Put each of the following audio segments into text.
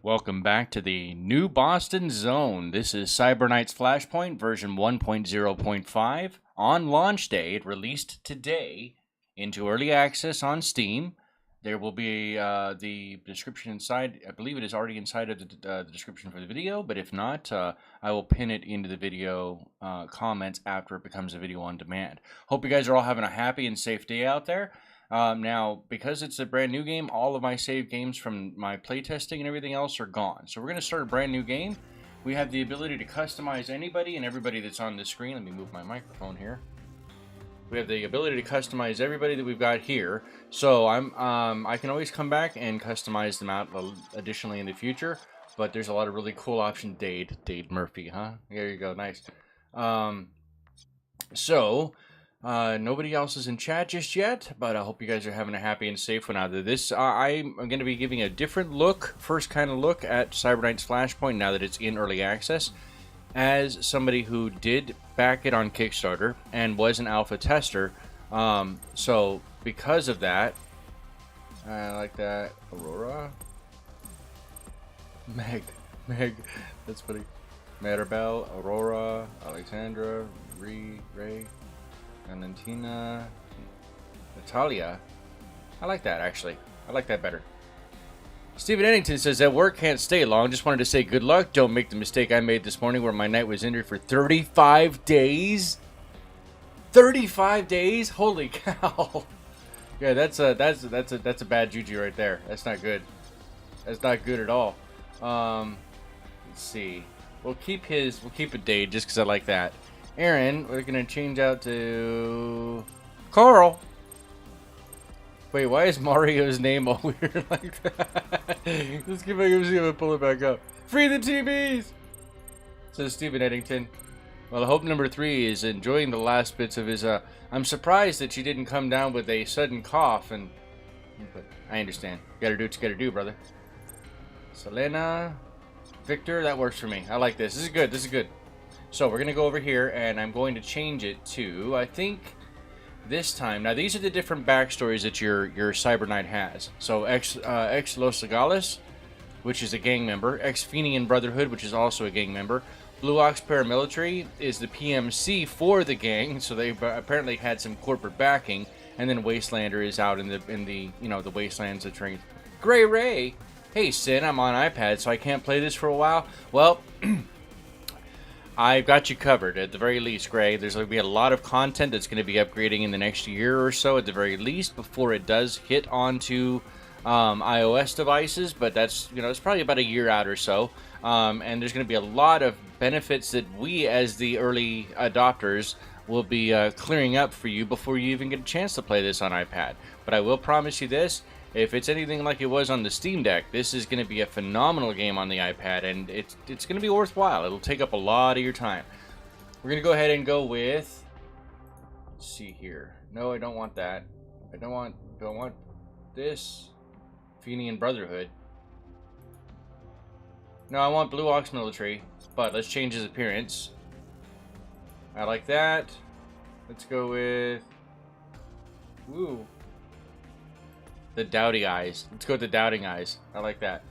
Welcome back to the New Boston Zone. This is Cyber Knight's Flashpoint version 1.0.5. On launch day, it released today into early access on Steam. There will be the description inside. I believe it is already inside of the description for the video, but if not, I will pin it into the video comments after it becomes a video on demand. Hope you guys are all having a happy and safe day out there. Now, because it's a brand new game, all of my saved games from my playtesting and everything else are gone. So we're going to start a brand new game. We have the ability to customize anybody and everybody that's on the screen. Let me move my microphone here. We have the ability to customize everybody that we've got here. So I can always come back and customize them out additionally in the future. But there's a lot of really cool options. Dade Murphy, huh? There you go, nice. Nobody else is in chat just yet, but I hope you guys are having a happy and safe one out of this. I'm going to be giving a different look, first kind of look at Cyber Knight's Flashpoint now that it's in early access. As somebody who did back it on Kickstarter and was an alpha tester, so because of that, I like that. Aurora, Meg, that's funny. Maribel, Aurora, Alexandra, Ray, Valentina, Natalia. I like that, actually. I like that better. Stephen Eddington says that work can't stay long. Just wanted to say good luck. Don't make the mistake I made this morning where my knight was injured for 35 days. 35 days? Holy cow. Yeah, that's a bad juju right there. That's not good. That's not good at all. Let's see. We'll keep a Dade just because I like that. Aaron, we're gonna change out to Carl. Wait, why is Mario's name all weird like that? Let's see if I pull it back up. Free the TVs! Says Stephen Eddington. Well, hope number 3 is enjoying the last bits of his, I'm surprised that you didn't come down with a sudden cough but I understand. Gotta do what you gotta do, brother. Selena. Victor, that works for me. I like this. This is good. So we're going to go over here, and I'm going to change it to, I think, this time. Now, these are the different backstories that your Cyber Knight has. So, ex Los Legales, which is a gang member. Ex Fenian Brotherhood, which is also a gang member. Blue Ox Paramilitary is the PMC for the gang, so they apparently had some corporate backing. And then Wastelander is out in the wastelands of trains. Gray Ray, hey Sin, I'm on iPad, so I can't play this for a while. Well. I've got you covered, at the very least, Gray. There's going to be a lot of content that's going to be upgrading in the next year or so, at the very least, before it does hit onto iOS devices. But that's, it's probably about a year out or so. And there's going to be a lot of benefits that we, as the early adopters, will be clearing up for you before you even get a chance to play this on iPad. But I will promise you this. If it's anything like it was on the Steam Deck, this is going to be a phenomenal game on the iPad, and it's going to be worthwhile. It'll take up a lot of your time. We're going to go ahead and go with, let's see here. No, I don't want that. I don't want this. Fenian Brotherhood. No, I want Blue Ox Military, but let's change his appearance. I like that. Let's go with, ooh. The Doubting Eyes. Let's go with the Doubting Eyes. I like that.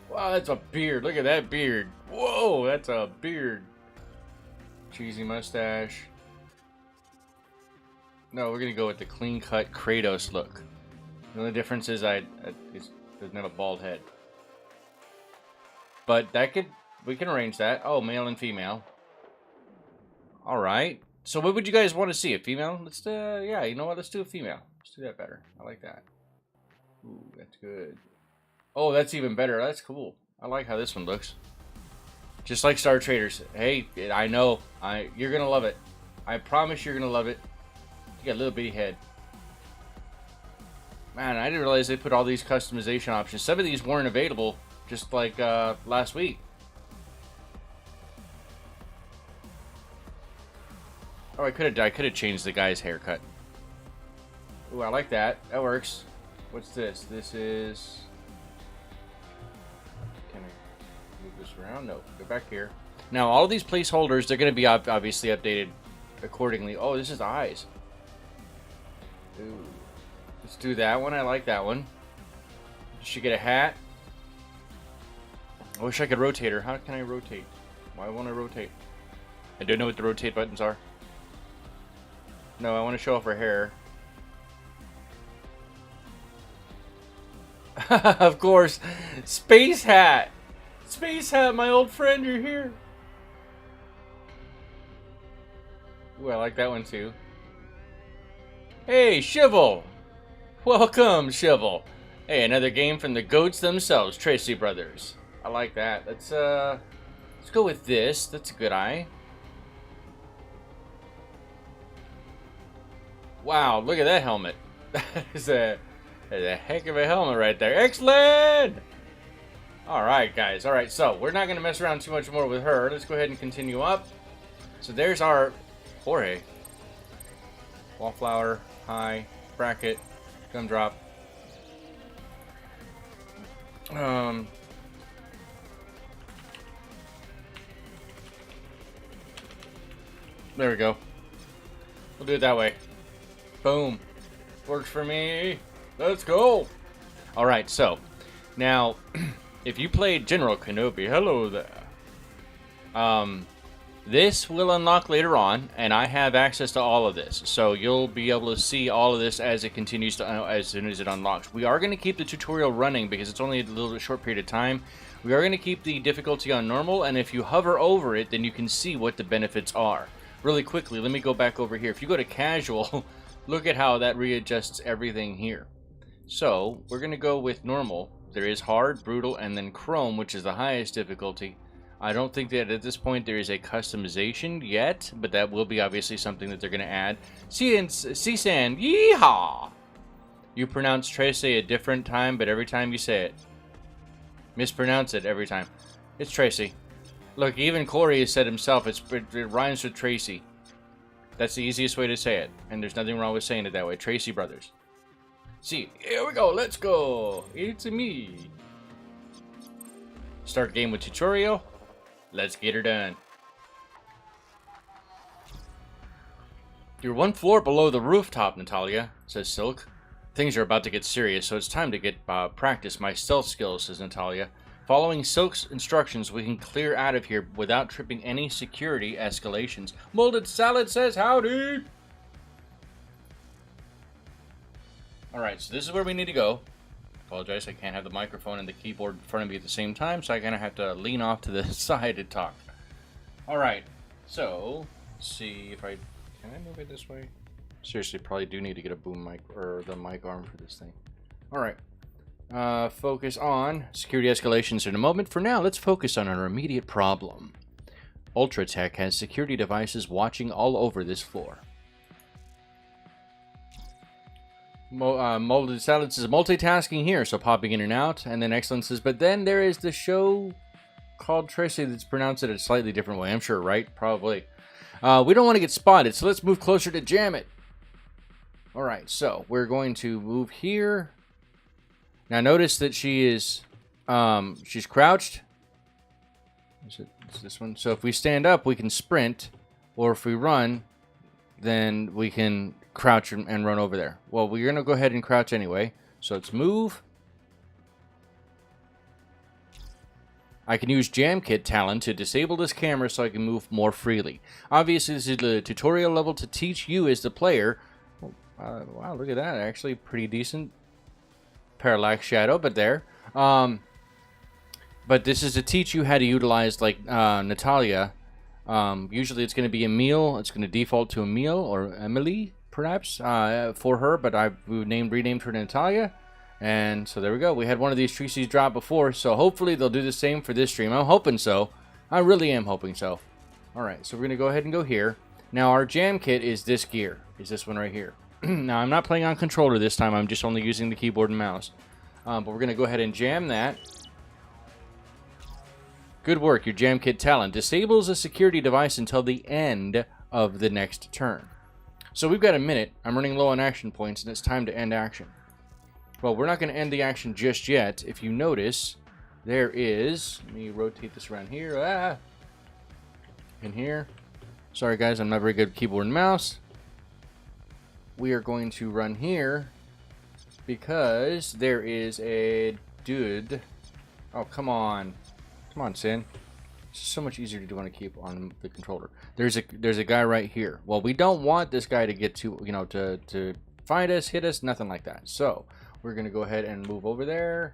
Wow, that's a beard. Look at that beard. Whoa, that's a beard. Cheesy mustache. No, we're going to go with the clean-cut Kratos look. The only difference is it doesn't have a bald head. But we can arrange that. Oh, male and female. Alright. So what would you guys want to see? A female? Yeah, you know what? Let's do a female. Let's do that better. I like that. Ooh, that's good. Oh, that's even better. That's cool. I like how this one looks. Just like Star Traders. Hey, I know. You're going to love it. I promise you're going to love it. You got a little bitty head. Man, I didn't realize they put all these customization options. Some of these weren't available just like last week. Oh, I could have changed the guy's haircut. Ooh, I like that. That works. What's this? This is... Can I move this around? No. Go back here. Now, all of these placeholders, they're going to be obviously updated accordingly. Oh, this is eyes. Ooh. Let's do that one. I like that one. She get a hat. I wish I could rotate her. How can I rotate? Why won't I rotate? I don't know what the rotate buttons are. No, I want to show off her hair. Of course. Space Hat! Space Hat, my old friend, you're here. Ooh, I like that one too. Hey, Shivel! Welcome, Shivel. Hey, another game from the goats themselves, Trese brothers. I like that. Let's go with this. That's a good eye. Wow, look at that helmet. That is a heck of a helmet right there. Excellent! Alright, guys. Alright, so we're not going to mess around too much more with her. Let's go ahead and continue up. So there's our Jorge. Wallflower, high, bracket, gumdrop. There we go. We'll do it that way. Boom. Works for me. Let's go. Alright, so now if you played General Kenobi, hello there. This will unlock later on, and I have access to all of this, so you'll be able to see all of this as it continues to, as soon as it unlocks. We are going to keep the tutorial running because it's only a little bit short period of time. We are going to keep the difficulty on normal, and if you hover over it, then you can see what the benefits are. Really quickly, let me go back over here. If you go to casual, look at how that readjusts everything here. So we're going to go with normal. There is hard, brutal, and then chrome, which is the highest difficulty. I don't think that at this point there is a customization yet, but that will be obviously something that they're going to add. C-Sand, yeehaw! You pronounce Trese a different time, but every time you say it. Mispronounce it every time. It's Tracy. Look, even Corey has said himself, it rhymes with Tracy. That's the easiest way to say it, and there's nothing wrong with saying it that way. Trese brothers. See, here we go, let's go. It's me. Start game with tutorial. Let's get her done. You're one floor below the rooftop, Natalia, says Silk. Things are about to get serious, so it's time to get practice my stealth skills, says Natalia. Following Silk's instructions, we can clear out of here without tripping any security escalations. Molded Salad says howdy! Alright, so this is where we need to go. Apologize, I can't have the microphone and the keyboard in front of me at the same time, so I kind of have to lean off to the side to talk. Alright, so, let's see if can I move it this way? Seriously, probably do need to get a boom mic, or the mic arm for this thing. Alright, focus on security escalations in a moment. For now, let's focus on our immediate problem. Ultratech has security devices watching all over this floor. Molded Salad says multitasking here, so popping in and out, and then Excellence says, but then there is the show called Trese that's pronounced it a slightly different way. I'm sure, right? Probably. We don't want to get spotted, so let's move closer to jam it. Alright, so we're going to move here. Now notice that she is, she's crouched. Is this one? So if we stand up, we can sprint, or if we run, then we can crouch and run over there. Well, we're going to go ahead and crouch anyway. So let's move. I can use Jam Kit talent to disable this camera so I can move more freely. Obviously, this is the tutorial level to teach you as the player. Wow, look at that. Actually, pretty decent. Parallax shadow, but there. But this is to teach you how to utilize, like, Natalia. Usually it's going to be Emile. It's going to default to Emile or Emily, perhaps, for her. But I've renamed her to Natalia. And so there we go. We had one of these Treses drop before. So hopefully they'll do the same for this stream. I'm hoping so. I really am hoping so. Alright, so we're going to go ahead and go here. Now our jam kit is this gear. Is this one right here. Now I'm not playing on controller this time. I'm just only using the keyboard and mouse. But we're going to go ahead and jam that. Good work, your jam kit talent disables a security device until the end of the next turn. So we've got a minute. I'm running low on action points, and it's time to end action. Well, we're not going to end the action just yet. If you notice, there is... Let me rotate this around here. In here. Sorry, guys, I'm not very good with keyboard and mouse. We are going to run here because there is a dude. Oh, come on. Come on, Sin. It's so much easier to do on a keep on the controller. There's a guy right here. Well, we don't want this guy to get to, you know, to find us, hit us, nothing like that. So we're gonna go ahead and move over there,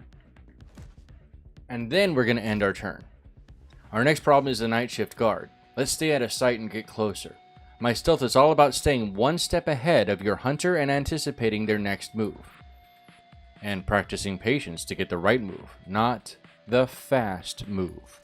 and then we're gonna end our turn. Our next problem is the night shift guard. Let's stay out of sight and get closer. My stealth is all about staying one step ahead of your hunter and anticipating their next move. And practicing patience to get the right move, not the fast move.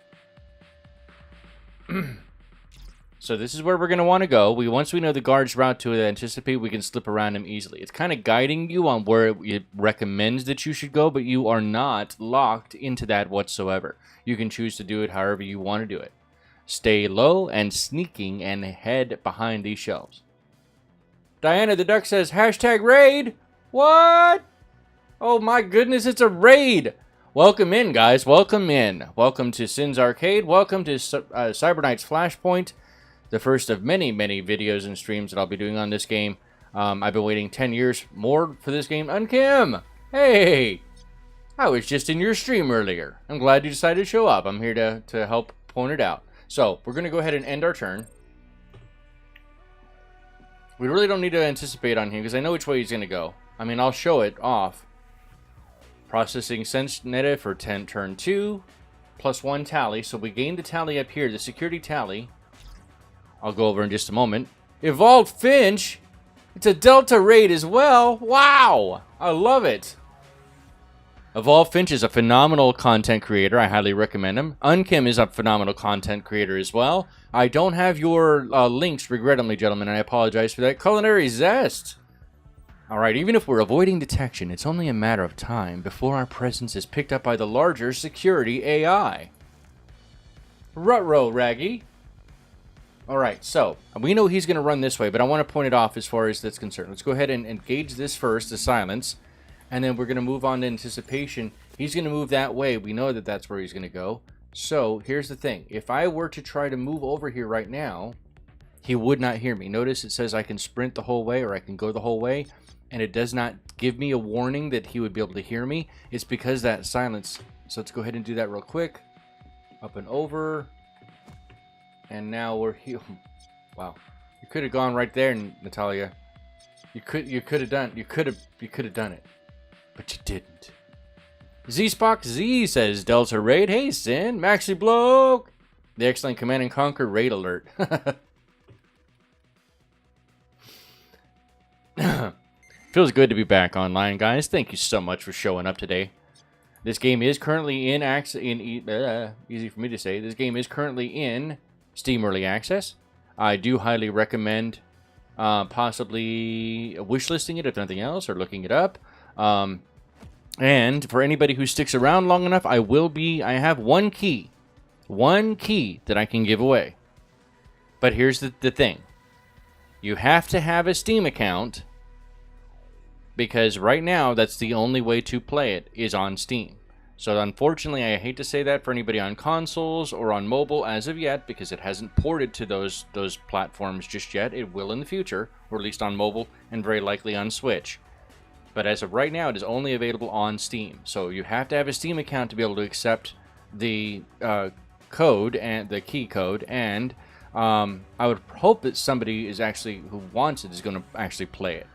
So this is where we're going to want to go. Once we know the guard's route to anticipate, we can slip around him easily. It's kind of guiding you on where it recommends that you should go, but you are not locked into that whatsoever. You can choose to do it however you want to do it. Stay low and sneaking and head behind these shelves. Diana the Duck says, hashtag raid. What? Oh my goodness, it's a raid. Welcome in, guys. Welcome in. Welcome to Sin's Arcade. Welcome to Cyber Knight's Flashpoint, the first of many, many videos and streams that I'll be doing on this game. I've been waiting 10 years more for this game. Unkim! Hey! I was just in your stream earlier. I'm glad you decided to show up. I'm here to help point it out. So, we're going to go ahead and end our turn. We really don't need to anticipate on him because I know which way he's going to go. I mean, I'll show it off. Processing sense neta for turn 2, +1 tally. So we gained the tally up here, the security tally. I'll go over in just a moment. Evolved Finch! It's a Delta raid as well! Wow! I love it! Evolved Finch is a phenomenal content creator. I highly recommend him. Unkim is a phenomenal content creator as well. I don't have your links, regrettably, gentlemen, and I apologize for that. Culinary Zest! Alright, even if we're avoiding detection, it's only a matter of time before our presence is picked up by the larger security AI. Rutro, Raggy. Alright, so, we know he's going to run this way, but I want to point it off as far as that's concerned. Let's go ahead and engage this first, the silence, and then we're going to move on to anticipation. He's going to move that way. We know that that's where he's going to go. So, here's the thing. If I were to try to move over here right now, he would not hear me. Notice it says I can sprint the whole way or I can go the whole way. And it does not give me a warning that he would be able to hear me. It's because that silence. So let's go ahead and do that real quick. Up and over. And now we're here. Wow. You could have gone right there, Natalia. You could have done it. But you didn't. Z-Spock Z says Delta Raid. Hey Sin, Maxi Bloke. The excellent Command and Conquer raid alert. Feels good to be back online, guys. Thank you so much for showing up today. This game is currently in easy for me to say. This game is currently in Steam Early Access. I do highly recommend possibly wishlisting it if nothing else, or looking it up. And for anybody who sticks around long enough, I have one key that I can give away. But here's the thing. You have to have a Steam account. Because right now, that's the only way to play it, is on Steam. So unfortunately, I hate to say that for anybody on consoles or on mobile as of yet, because it hasn't ported to those platforms just yet. It will in the future, or at least on mobile, and very likely on Switch. But as of right now, it is only available on Steam. So you have to have a Steam account to be able to accept the code and the key code, and I would hope that somebody who wants it is going to actually play it.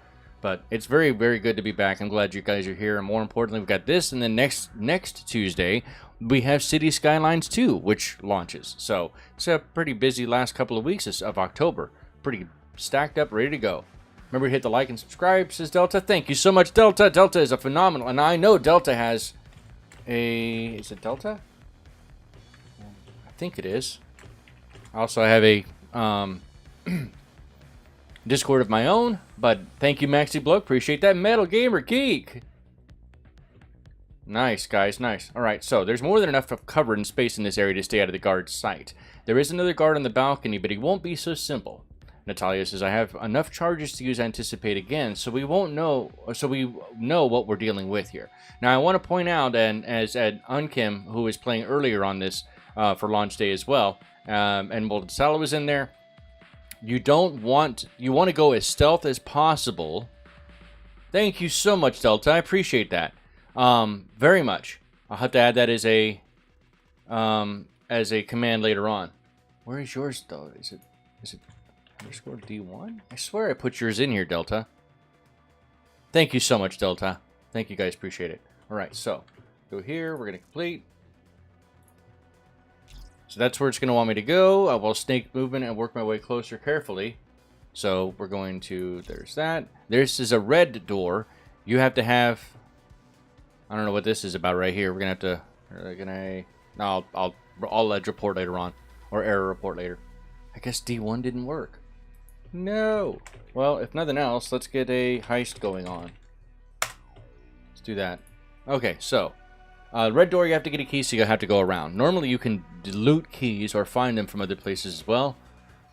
But it's very, very good to be back. I'm glad you guys are here. And more importantly, we've got this. And then next Tuesday, we have City Skylines 2, which launches. So it's a pretty busy last couple of weeks of October. Pretty stacked up, ready to go. Remember to hit the like and subscribe, says Delta. Thank you so much, Delta. Delta is a phenomenal. And I know Delta has a... Is it Delta? I think it is. I also have a... Discord of my own, but thank you, Maxi Bloke. Appreciate that. Metal Gamer Geek. Nice, guys. Nice. All right, so there's more than enough of cover and space in this area to stay out of the guard's sight. There is another guard on the balcony, but he won't be so simple. Natalia says, I have enough charges to use Anticipate again, so we know what we're dealing with here. Now, I want to point out, and as Ed Unkim, who was playing earlier on this for launch day as well, and Molten Sala was in there, you want to go as stealth as possible. Thank you so much, Delta. I appreciate that very much. I'll have to add that as a as a command later on. Where is yours, though? Is it underscore D1? I swear I put yours in here, Delta. Thank you so much, Delta. Thank you guys, appreciate it. All right, so go here. We're gonna complete. So that's where it's gonna want me to go. I will snake movement and work my way closer carefully. So we're going to. There's that. This is a red door. You have to have. I don't know what this is about right here. We're gonna have to. No, I'll ledge report later on, or error report later. I guess D1 didn't work. No. Well, if nothing else, let's get a heist going on. Let's do that. Okay, so red door, you have to get a key, so you have to go around. Normally, you can loot keys or find them from other places as well.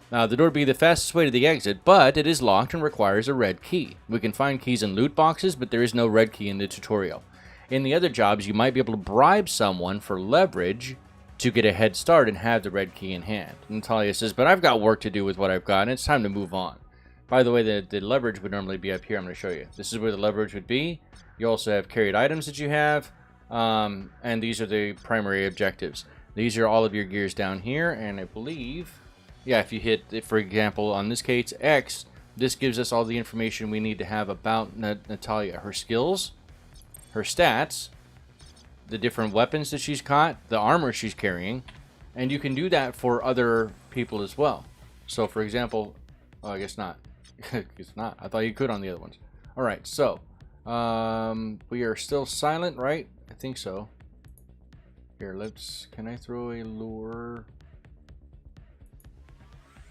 The door would be the fastest way to the exit, but it is locked and requires a red key. We can find keys in loot boxes, but there is no red key in the tutorial. In the other jobs, you might be able to bribe someone for leverage to get a head start and have the red key in hand. Natalia says, but I've got work to do with what I've got, and it's time to move on. By the way, the leverage would normally be up here. I'm going to show you. This is where the leverage would be. You also have carried items that you have, and these are the primary objectives. These are all of your gears down here, and I believe... Yeah, if you hit, for example, on this case, X, this gives us all the information we need to have about Natalia. Her skills, her stats, the different weapons that she's caught, the armor she's carrying, and you can do that for other people as well. So, for example, oh, I guess not. It's not. I thought you could on the other ones. All right, so we are still silent, right? I think so. Here, let's... Can I throw a lure...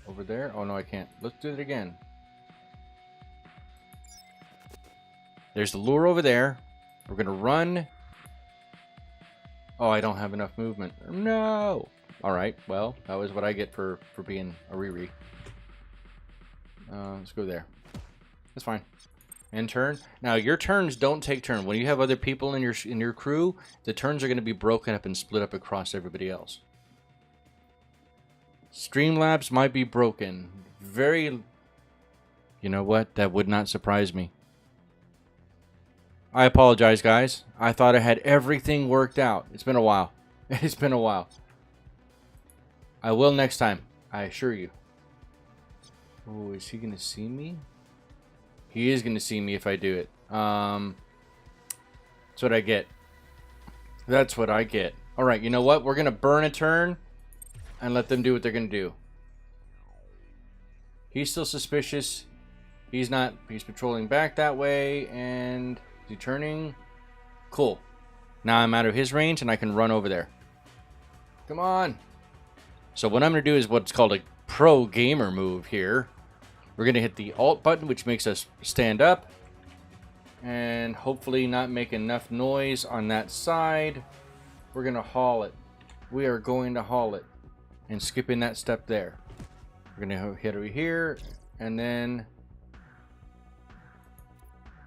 over there? Oh, no, I can't. Let's do it again. There's the lure over there. We're going to run. Oh, I don't have enough movement. No! Alright, well, that was what I get for being a Riri. Let's go there. That's fine. End turn. Now, your turns don't take turn. When you have other people in your crew, the turns are going to be broken up and split up across everybody else. Streamlabs might be broken. Very... You know what? That would not surprise me. I apologize, guys. I thought I had everything worked out. It's been a while. It's been a while. I will next time. I assure you. Oh, is he going to see me? He is going to see me if I do it. That's what I get. That's what I get. Alright, you know what? We're going to burn a turn and let them do what they're going to do. He's still suspicious. He's not. He's patrolling back that way. And is he turning? Cool. Now I'm out of his range and I can run over there. Come on. So what I'm going to do is what's called a pro gamer move here. We're going to hit the Alt button, which makes us stand up. And hopefully not make enough noise on that side. We're going to haul it. We are going to haul it. And skipping that step there. We're going to hit over here. And then...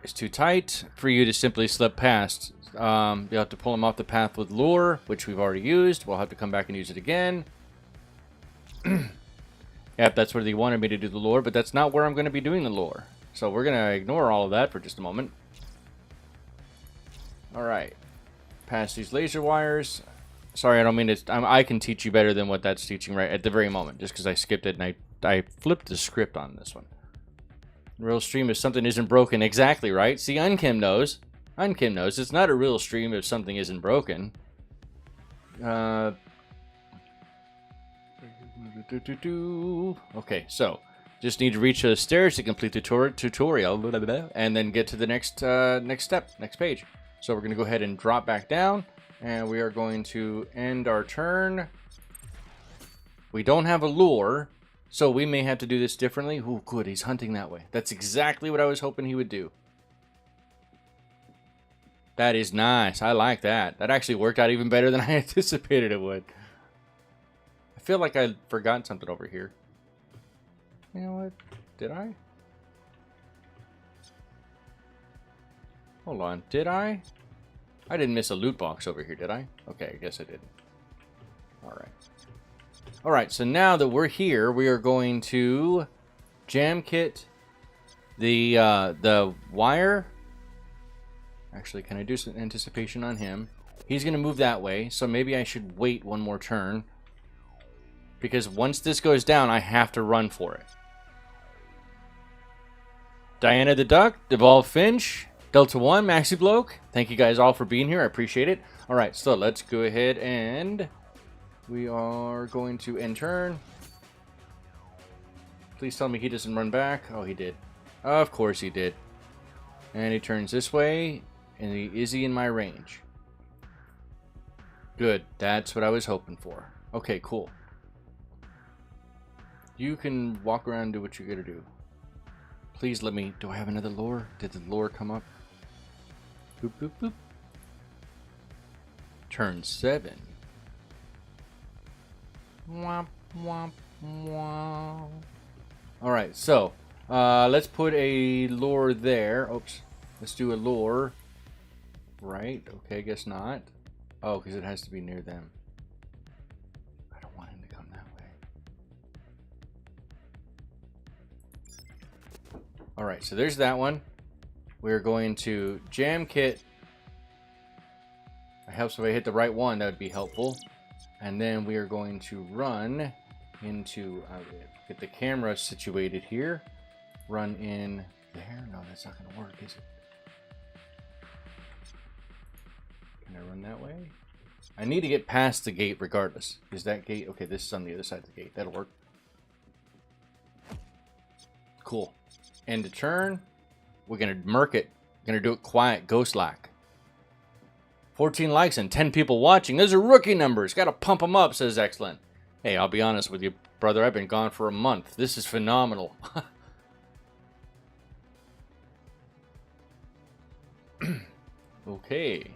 It's too tight for you to simply slip past. You'll have to pull him off the path with lure, which we've already used. We'll have to come back and use it again. Yep, that's where they wanted me to do the lure, but that's not where I'm going to be doing the lure. So we're going to ignore all of that for just a moment. Alright. Pass these laser wires. Sorry, I don't mean to... I can teach you better than what that's teaching right at the very moment, just because I skipped it and I flipped the script on this one. Real stream if something isn't broken. Exactly, right? See, Unkim knows. Unkim knows. It's not a real stream if something isn't broken. Okay, so just need to reach the stairs to complete the tutorial, and then get to the next step, next page. So we're going to go ahead and drop back down, and we are going to end our turn. We don't have a lure, so we may have to do this differently. Oh, good, he's hunting that way. That's exactly what I was hoping he would do. That is nice. I like that. That actually worked out even better than I anticipated it would. I feel like I forgot something over here. You know what? Did I? Hold on. Did I? I didn't miss a loot box over here, did I? Okay, I guess I didn't. Alright. Alright, so now that we're here, we are going to jam kit the wire. Actually, can I do some anticipation on him? He's going to move that way, so maybe I should wait one more turn. Because once this goes down, I have to run for it. Diana the Duck, Devolve Finch, Delta 1, Maxi Bloke. Thank you guys all for being here. I appreciate it. Alright, so let's go ahead and we are going to end turn. Please tell me he doesn't run back. Oh, he did. Of course he did. And he turns this way. And is he in my range? Good. That's what I was hoping for. Okay, cool. You can walk around and do what you're going to do. Please let me... Do I have another lure? Did the lure come up? Boop, boop, boop. Turn 7. Womp, womp, womp. Alright, so... let's put a lure there. Oops. Let's do a lure. Right. Okay, I guess not. Oh, because it has to be near them. I don't want him to come that way. Alright, so there's that one. We're going to jam kit. It helps if I hit the right one. That would be helpful. And then we are going to run into... get the camera situated here. Run in there. No, that's not going to work, is it? Can I run that way? I need to get past the gate regardless. Is that gate... Okay, this is on the other side of the gate. That'll work. Cool. End of turn. We're going to merc it. Going to do it quiet, ghost-like. 14 likes and 10 people watching. Those are rookie numbers. Got to pump them up, says Excellent. Hey, I'll be honest with you, brother. I've been gone for a month. This is phenomenal. Okay.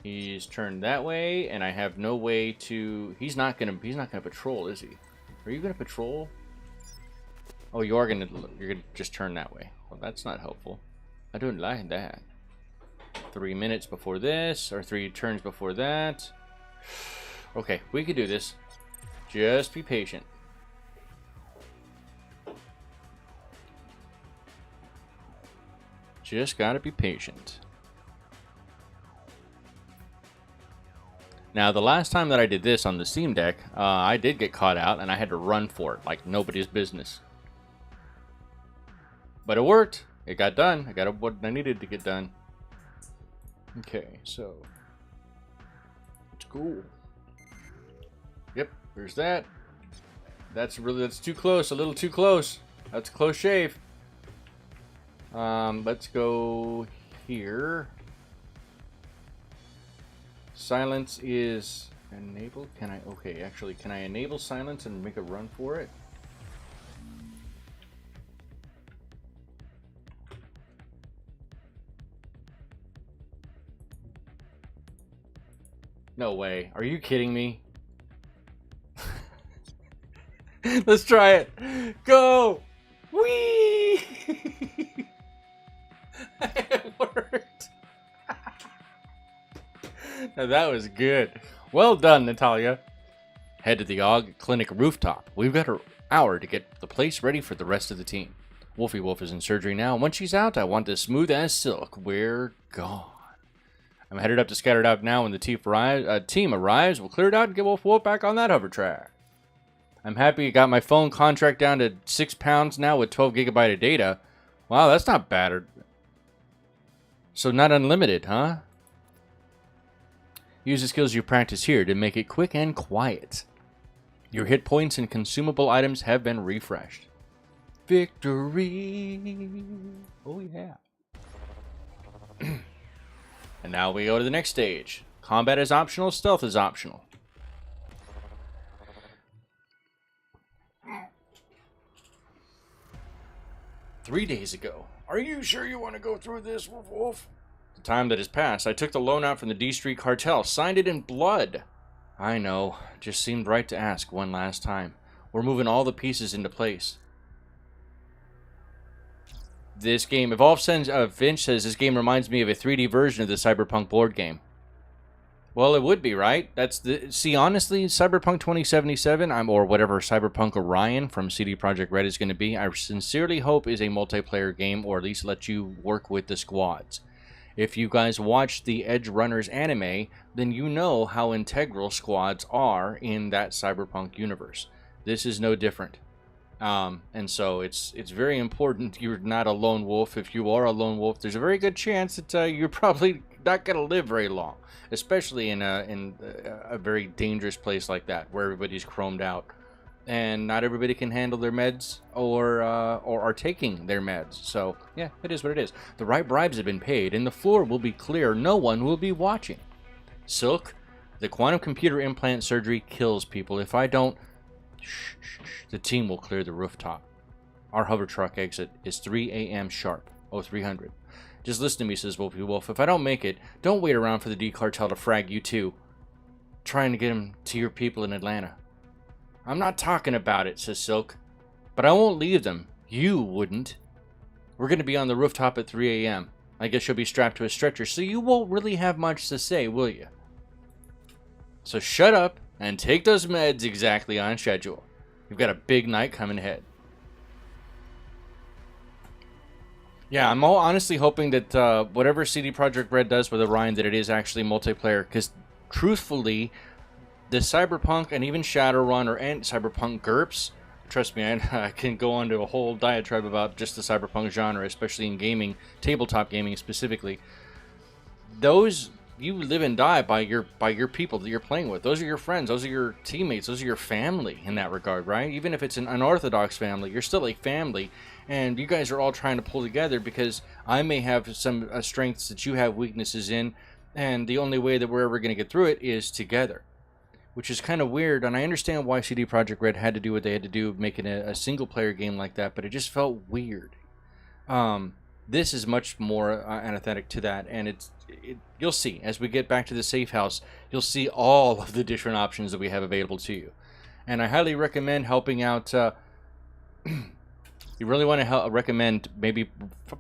He's turned that way, and I have no way to... He's not gonna patrol, is he? Are you gonna patrol? Oh, you're gonna just turn that way. Well, that's not helpful. I don't like that. 3 minutes before this, or 3 turns before that. Okay, we can do this. Just be patient. Just gotta be patient. Now, the last time that I did this on the Steam Deck, I did get caught out, and I had to run for it like nobody's business. But it worked. It got done. I got what I needed to get done. Okay, so it's cool. Yep, there's that. That's too close. A little too close. That's a close shave. Let's go here. Silence is enabled. Can I? Okay, actually, can I enable silence and make a run for it? No way. Are you kidding me? Let's try it. Go! Whee! It worked. Now that was good. Well done, Natalia. Head to the AUG Clinic rooftop. We've got an hour to get the place ready for the rest of the team. Wolfie Wolf is in surgery now. Once she's out, I want this smooth as silk. We're gone. I'm headed up to Scattered Out now. When the team arrives, we'll clear it out and get Wolf Wolf back on that hover track. I'm happy I got my phone contract down to 6 pounds now with 12 gigabyte of data. Wow, that's not bad. So not unlimited, huh? Use the skills you practice here to make it quick and quiet. Your hit points and consumable items have been refreshed. Victory! Oh yeah. And now we go to the next stage. Combat is optional, stealth is optional. "3 days ago. Are you sure you want to go through this, Wolf Wolf?" The time that has passed. I took the loan out from the D Street cartel, signed it in blood. I know. Just seemed right to ask one last time. We're moving all the pieces into place. This game, Finch says this game reminds me of a 3D version of the Cyberpunk board game. Well, it would be, right? See, honestly, Cyberpunk 2077, or whatever Cyberpunk Orion from CD Projekt Red is going to be, I sincerely hope is a multiplayer game, or at least let you work with the squads. If you guys watch the Edge Runners anime, then you know how integral squads are in that cyberpunk universe. This is no different. And so it's very important you're not a lone wolf. If you are a lone wolf, there's a very good chance that you're probably not going to live very long, especially in a very dangerous place like that where everybody's chromed out and not everybody can handle their meds or are taking their meds. So yeah, it is what it is. The right bribes have been paid and the floor will be clear. No one will be watching. Silk, the quantum computer implant surgery kills people. If I don't, the team will clear the rooftop. Our hover truck exit is 3 a.m. sharp. 0300. Just listen to me, says Wolfie Wolf. If I don't make it, don't wait around for the D cartel to frag you too. Trying to get him to your people in Atlanta. I'm not talking about it, says Silk. But I won't leave them. You wouldn't. We're going to be on the rooftop at 3 a.m. I guess you'll be strapped to a stretcher, so you won't really have much to say, will you? So shut up and take those meds exactly on schedule. We've got a big night coming ahead. Yeah, I'm honestly hoping that whatever CD Projekt Red does with Orion, that it is actually multiplayer. Because truthfully, the Cyberpunk and even Shadowrun and Cyberpunk GURPS, trust me, I can go on to a whole diatribe about just the Cyberpunk genre, especially in gaming, tabletop gaming specifically. Those, you live and die by your people that you're playing with. Those are your friends. Those are your teammates. Those are your family in that regard, right? Even if it's an unorthodox family, you're still a family. And you guys are all trying to pull together because I may have some strengths that you have weaknesses in. And the only way that we're ever going to get through it is together. Which is kind of weird. And I understand why CD Projekt Red had to do what they had to do, making a single-player game like that. But it just felt weird. This is much more anesthetic to that. And you'll see, as we get back to the safe house, you'll see all of the different options that we have available to you. And I highly recommend helping out... You really want to recommend maybe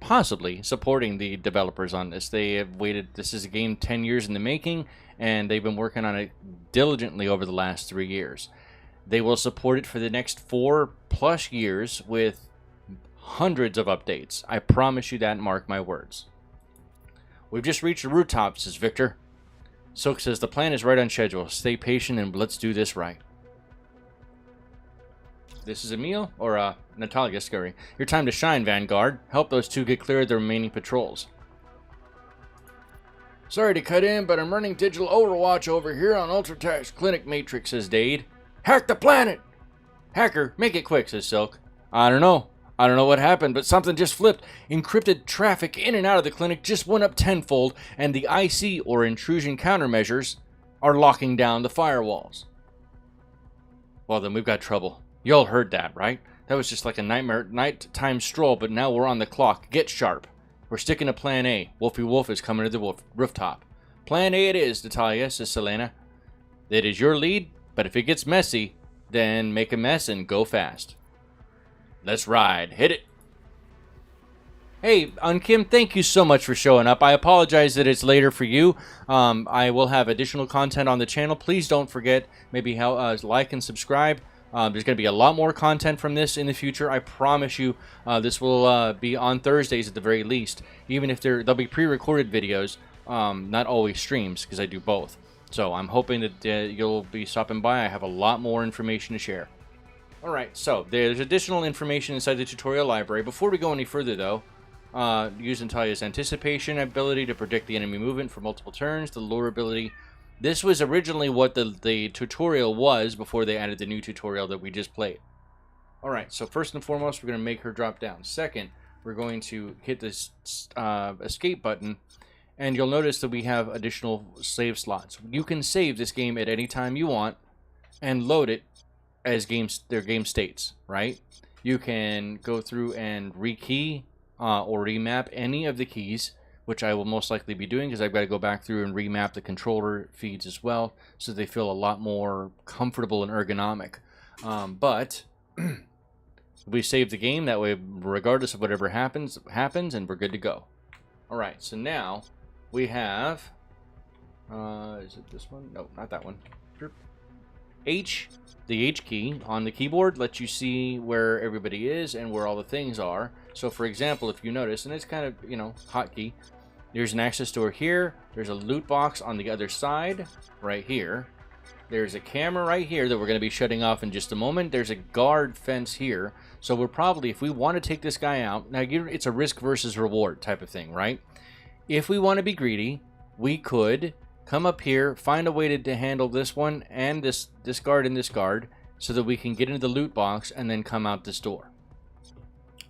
possibly supporting the developers on this. They have waited, this is a game 10 years in the making, and they've been working on it diligently over the last 3 years. They will support it for the next 4+ years with hundreds of updates. I promise you that, mark my words. We've just reached the rooftop, says Victor. Silk says the plan is right on schedule. Stay patient and let's do this right. This is Emil, or Natalia Scurry. Your time to shine, Vanguard. Help those two get clear of the remaining patrols. Sorry to cut in, but I'm running digital overwatch over here on Ultratech's Clinic Matrix, says Dade. Hack the planet! Hacker, make it quick, says Silk. I don't know what happened, but something just flipped. Encrypted traffic in and out of the clinic just went up tenfold, and the IC, or intrusion countermeasures, are locking down the firewalls. Well, then we've got trouble. You all heard that, right? That was just like a nighttime stroll, but now we're on the clock. Get sharp. We're sticking to Plan A. Wolfie Wolf is coming to the rooftop. Plan A it is, Natalia, says Selena. It is your lead, but if it gets messy, then make a mess and go fast. Let's ride. Hit it. Hey, Unkim, thank you so much for showing up. I apologize that it's later for you. I will have additional content on the channel. Please don't forget, maybe like and subscribe. There's going to be a lot more content from this in the future. I promise you this will be on Thursdays at the very least. Even if there'll be pre-recorded videos, not always streams, because I do both. So I'm hoping that you'll be stopping by. I have a lot more information to share. Alright, so there's additional information inside the tutorial library. Before we go any further though, use Natalia's anticipation ability to predict the enemy movement for multiple turns, the lure ability. This was originally what the tutorial was before they added the new tutorial that we just played. Alright, so first and foremost, we're going to make her drop down. Second, we're going to hit this escape button, and you'll notice that we have additional save slots. You can save this game at any time you want and load it as their game states, right? You can go through and rekey or remap any of the keys, which I will most likely be doing because I've got to go back through and remap the controller feeds as well so they feel a lot more comfortable and ergonomic. But we save the game, that way regardless of whatever happens, and we're good to go. Alright, so now we have, is it this one? No, not that one. The H key on the keyboard lets you see where everybody is and where all the things are. So for example, if you notice, and it's kind of, hotkey, There's an access door here. There's a loot box on the other side, right here. There's a camera right here that we're going to be shutting off in just a moment. There's a guard fence here. So we're probably, if we want to take this guy out, now it's a risk versus reward type of thing, right? If we want to be greedy, we could come up here, find a way to handle this one and this guard and this guard so that we can get into the loot box and then come out this door.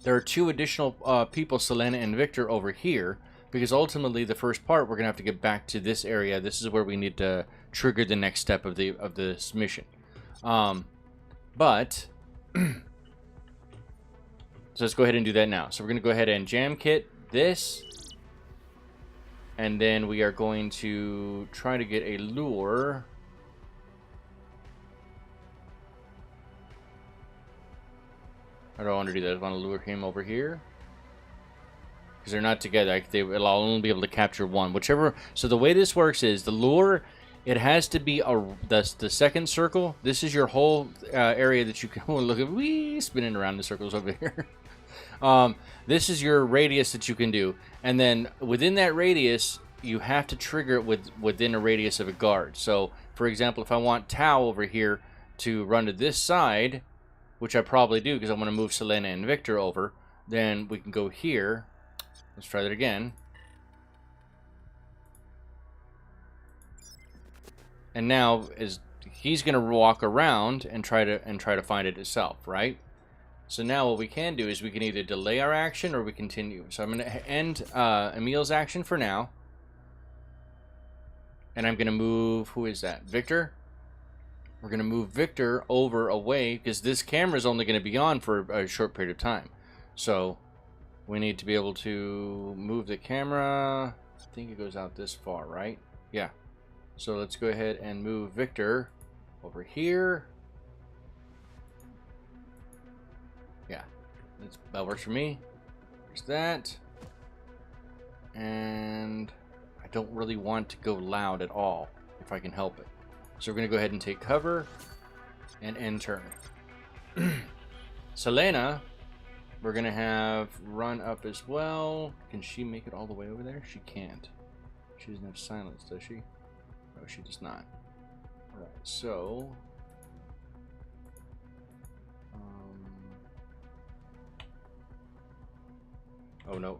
There are two additional people, Selena and Victor, over here, because ultimately the first part we're gonna have to get back to this area. This is where we need to trigger the next step of this mission. But so let's go ahead and do that now. So we're gonna go ahead and jam kit this, and then we are going to try to get a lure. How do I want to do that? I want to lure him over here. Because they're not together. I'll only be able to capture one. Whichever. So the way this works is the lure, it has to be the second circle. This is your whole area that you can look at. Wee, spinning around in circles over here. This is your radius that you can do. And then within that radius, you have to trigger it within a radius of a guard. So, for example, if I want Tao over here to run to this side, which I probably do because I want to move Selena and Victor over, then we can go here. Let's try that again. And now he's going to walk around and try to find it himself, right? So now what we can do is we can either delay our action or we continue. So I'm going to end Emil's action for now. And I'm going to move, who is that? Victor? We're going to move Victor over away because this camera is only going to be on for a short period of time. So we need to be able to move the camera. I think it goes out this far, right? Yeah. So let's go ahead and move Victor over here. Yeah, that works for me. There's that. And I don't really want to go loud at all if I can help it. So we're going to go ahead and take cover and end turn. Selena, we're going to have run up as well. Can she make it all the way over there? She can't. She doesn't have silence, does she? No, she does not. Alright, so... oh no,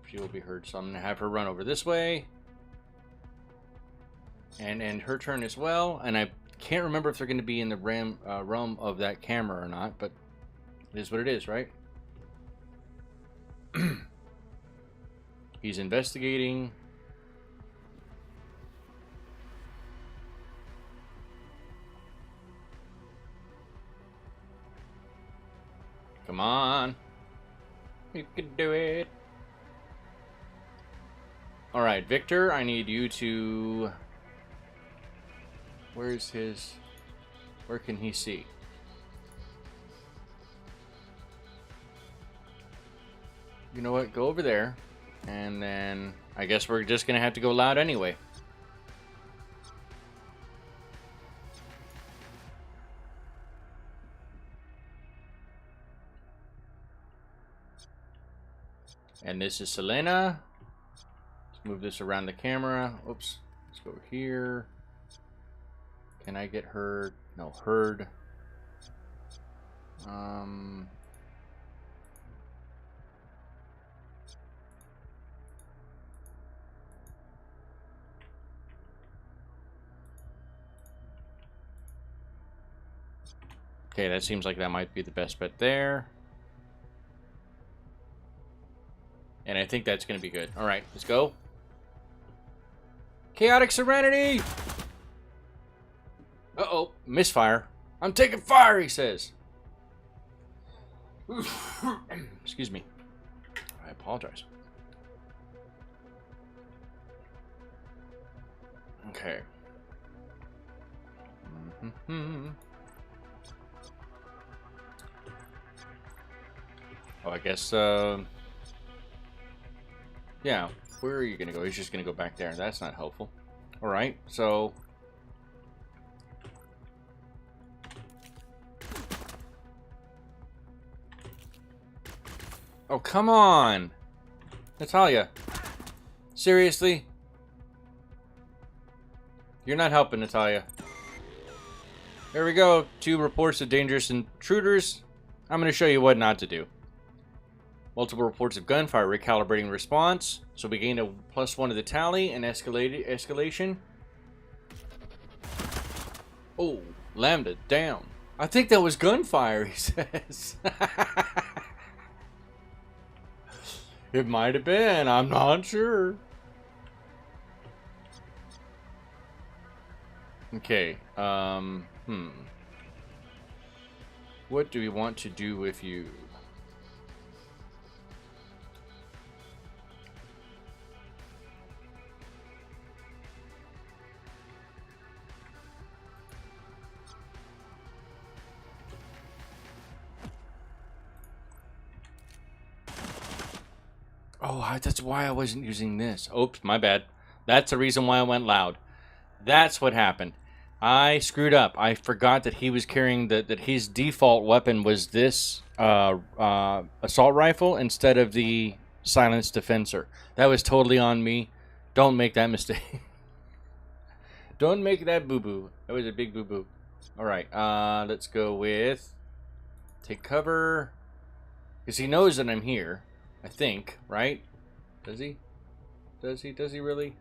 she will be heard. So I'm going to have her run over this way. And end her turn as well. And I can't remember if they're going to be in the realm of that camera or not, but it is what it is, right? He's investigating. Come on. You can do it. Alright, Victor, I need you to... where's his... where can he see? You know what? Go over there. And then I guess we're just going to have to go loud anyway. And this is Selena. Let's move this around the camera. Oops. Let's go here. Can I get her? No, heard. Okay, that seems like that might be the best bet there. And I think that's going to be good. All right, let's go. Chaotic Serenity! Uh-oh, misfire. I'm taking fire, he says. Excuse me. I apologize. Okay. Oh, I guess, yeah, where are you going to go? He's just going to go back there. That's not helpful. All right, so... oh, come on! Natalia. Seriously? You're not helping, Natalia. There we go. 2 reports of dangerous intruders. I'm going to show you what not to do. Multiple reports of gunfire, recalibrating response. So we gained a +1 to the tally and escalation. Oh, lambda down. I think that was gunfire, he says. It might have been. I'm not sure. Okay. What do we want to do with you? Oh, that's why I wasn't using this. Oops, my bad. That's the reason why I went loud. That's what happened. I screwed up. I forgot that he was carrying that his default weapon was this assault rifle instead of the silenced defensor. That was totally on me. Don't make that mistake. Don't make that boo-boo. That was a big boo-boo. Alright, let's go with take cover. Because he knows that I'm here. I think, right? Does he? Does he? Does he really?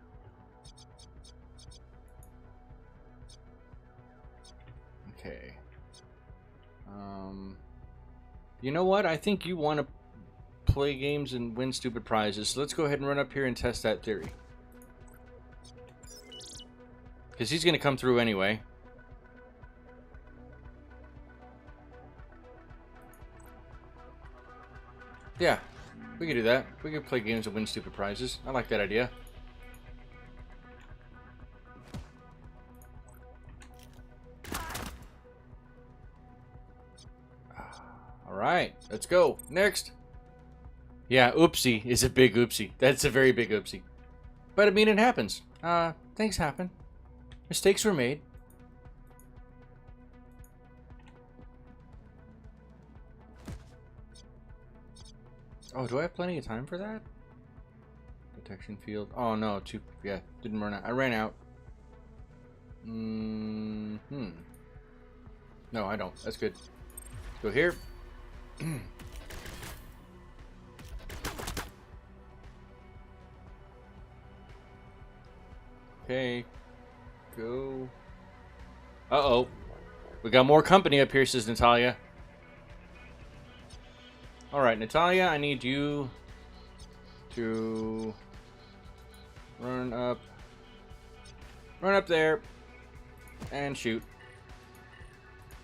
Okay. You know what? I think you want to play games and win stupid prizes. So let's go ahead and run up here and test that theory. Because he's going to come through anyway. Yeah. We could do that. We could play games and win stupid prizes. I like that idea. Alright, let's go. Next. Yeah, oopsie is a big oopsie. That's a very big oopsie. But I mean, it happens. Things happen. Mistakes were made. Oh, do I have plenty of time for that? Detection field. Oh no, yeah, didn't run out. I ran out. No, I don't. That's good. Let's go here. Okay. Go. Uh-oh. We got more company up here, says Natalia. Alright, Natalia, I need you to run up there and shoot.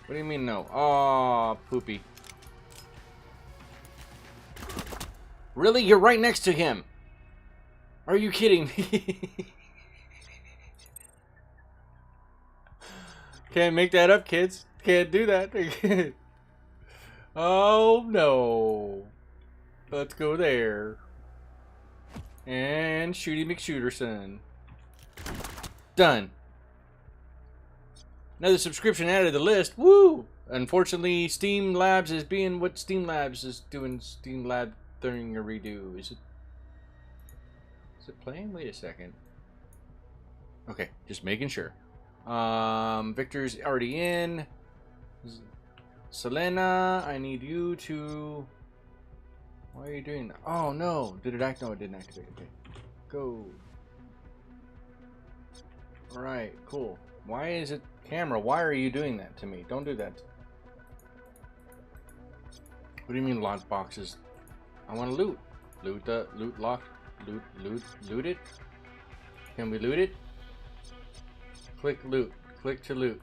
What do you mean no? Aw, poopy. Really? You're right next to him. Are you kidding me? Can't make that up, kids. Can't do that. Oh no. Let's go there. And Shooty McShooterson. Done. Another subscription added to the list. Woo! Unfortunately, Steam Labs is being what Steam Labs is doing. Steam Lab during a redo. Is it playing? Wait a second. Okay, just making sure. Victor's already in. Selena, I need you to... Why are you doing that? Oh no! Did it act? No, it didn't activate. Okay. Go. Alright, cool. Why is it... Camera, why are you doing that to me? Don't do that. What do you mean lock boxes? I want to loot. Loot the... Loot lock... Loot it? Can we loot it? Click loot. Click to loot.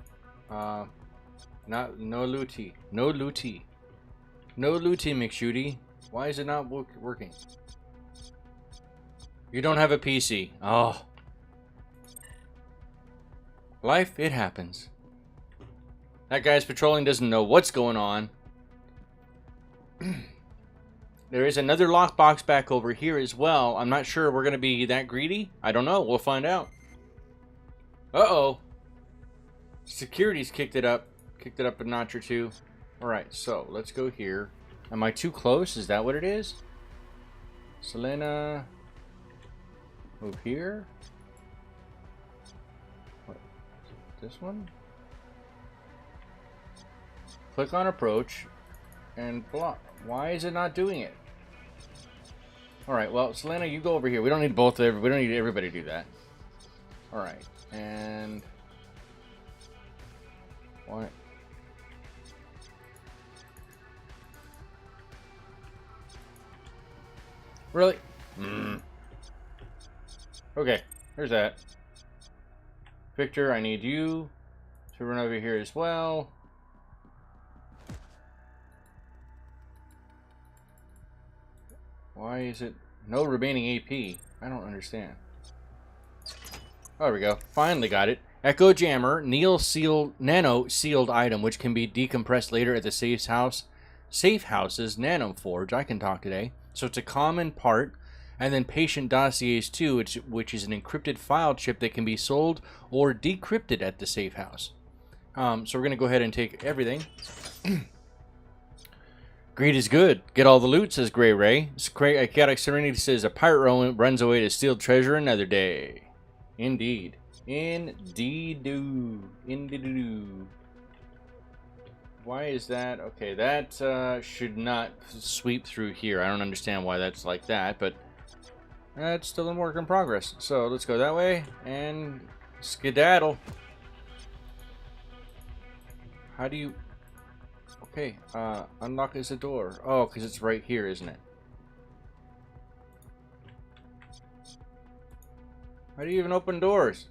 No looty. No looty. No looty, McShooty. Why is it not working? You don't have a PC. Oh. Life, it happens. That guy's patrolling doesn't know what's going on. There is another lockbox back over here as well. I'm not sure we're going to be that greedy. I don't know. We'll find out. Uh-oh. Security's kicked it up. Kicked it up a notch or two. Alright, so let's go here. Am I too close? Is that what it is? Selena. Move here. What? This one? Click on approach and block. Why is it not doing it? Alright, well, Selena, you go over here. We don't need both of we don't need everybody to do that. Alright, and what? Really? Okay, there's that. Victor, I need you to run over here as well. Why is it no remaining AP? I don't understand. Oh, there we go. Finally got it. Echo Jammer, nano sealed item, which can be decompressed later at the safe house's nano forge. I can talk today. So it's a common part. And then patient dossiers too, which is an encrypted file chip that can be sold or decrypted at the safe house. So we're gonna go ahead and take everything. Greed is good. Get all the loot, says Grey Ray. Chaotic Serenity says a pirate runs away to steal treasure another day. Indeed. Indeed-do. Indeed-do. Why is that? Okay, that should not sweep through here. I don't understand why that's like that, but that's still in work in progress. So let's go that way and skedaddle. How do you... Okay, unlock is the door. Oh, because it's right here, isn't it? How do you even open doors?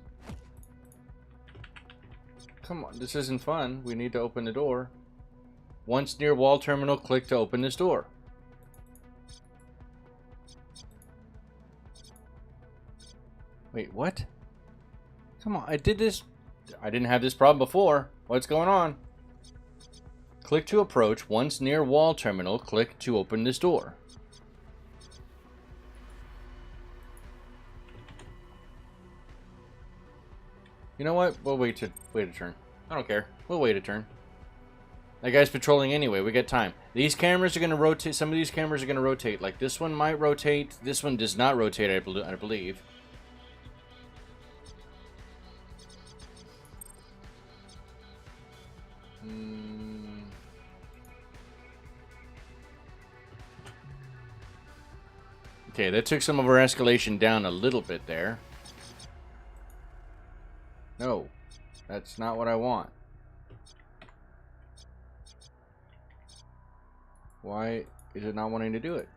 Come on, this isn't fun. We need to open the door. Once near wall terminal, click to open this door. Wait, what? Come on, I did this. I didn't have this problem before. What's going on? Click to approach. Once near wall terminal, click to open this door. You know what? We'll wait a turn. I don't care. We'll wait a turn. That guy's patrolling anyway. We got time. These cameras are going to rotate. Some of these cameras are going to rotate. Like this one might rotate. This one does not rotate, I believe. Okay, that took some of our escalation down a little bit there. No, that's not what I want. Why is it not wanting to do it?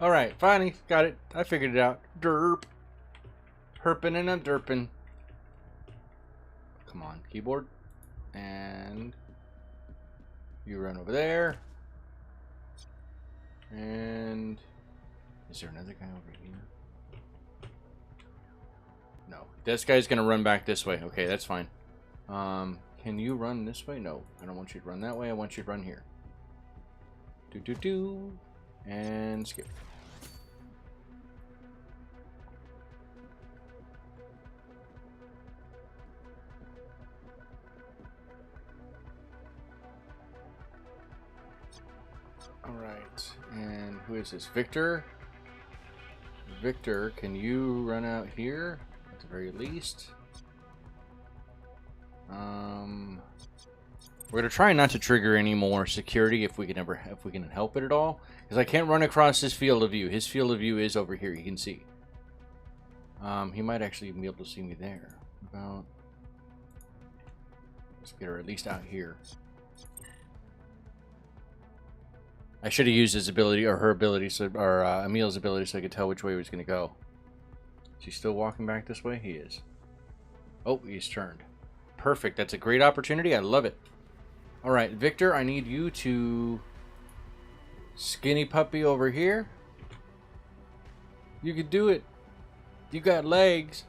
Alright, finally, got it. I figured it out. Derp. Herpin' and I'm derpin'. Come on, keyboard. And you run over there. And is there another guy over here? No. This guy's gonna run back this way. Okay, that's fine. Can you run this way? No, I don't want you to run that way. I want you to run here. And skip. Alright, and who is this? Victor? Victor, can you run out here at the very least? We're gonna try not to trigger any more security if we can help it at all, because I can't run across his field of view. His field of view is over here. You can see. He might actually be able to see me there. About let's get her at least out here. I should have used his ability or her ability, so or Emil's ability, so I could tell which way he was gonna go. Is he still walking back this way? He is. Oh, he's turned. Perfect. That's a great opportunity. I love it. All right, Victor, I need you to skinny puppy over here. You can do it. You got legs.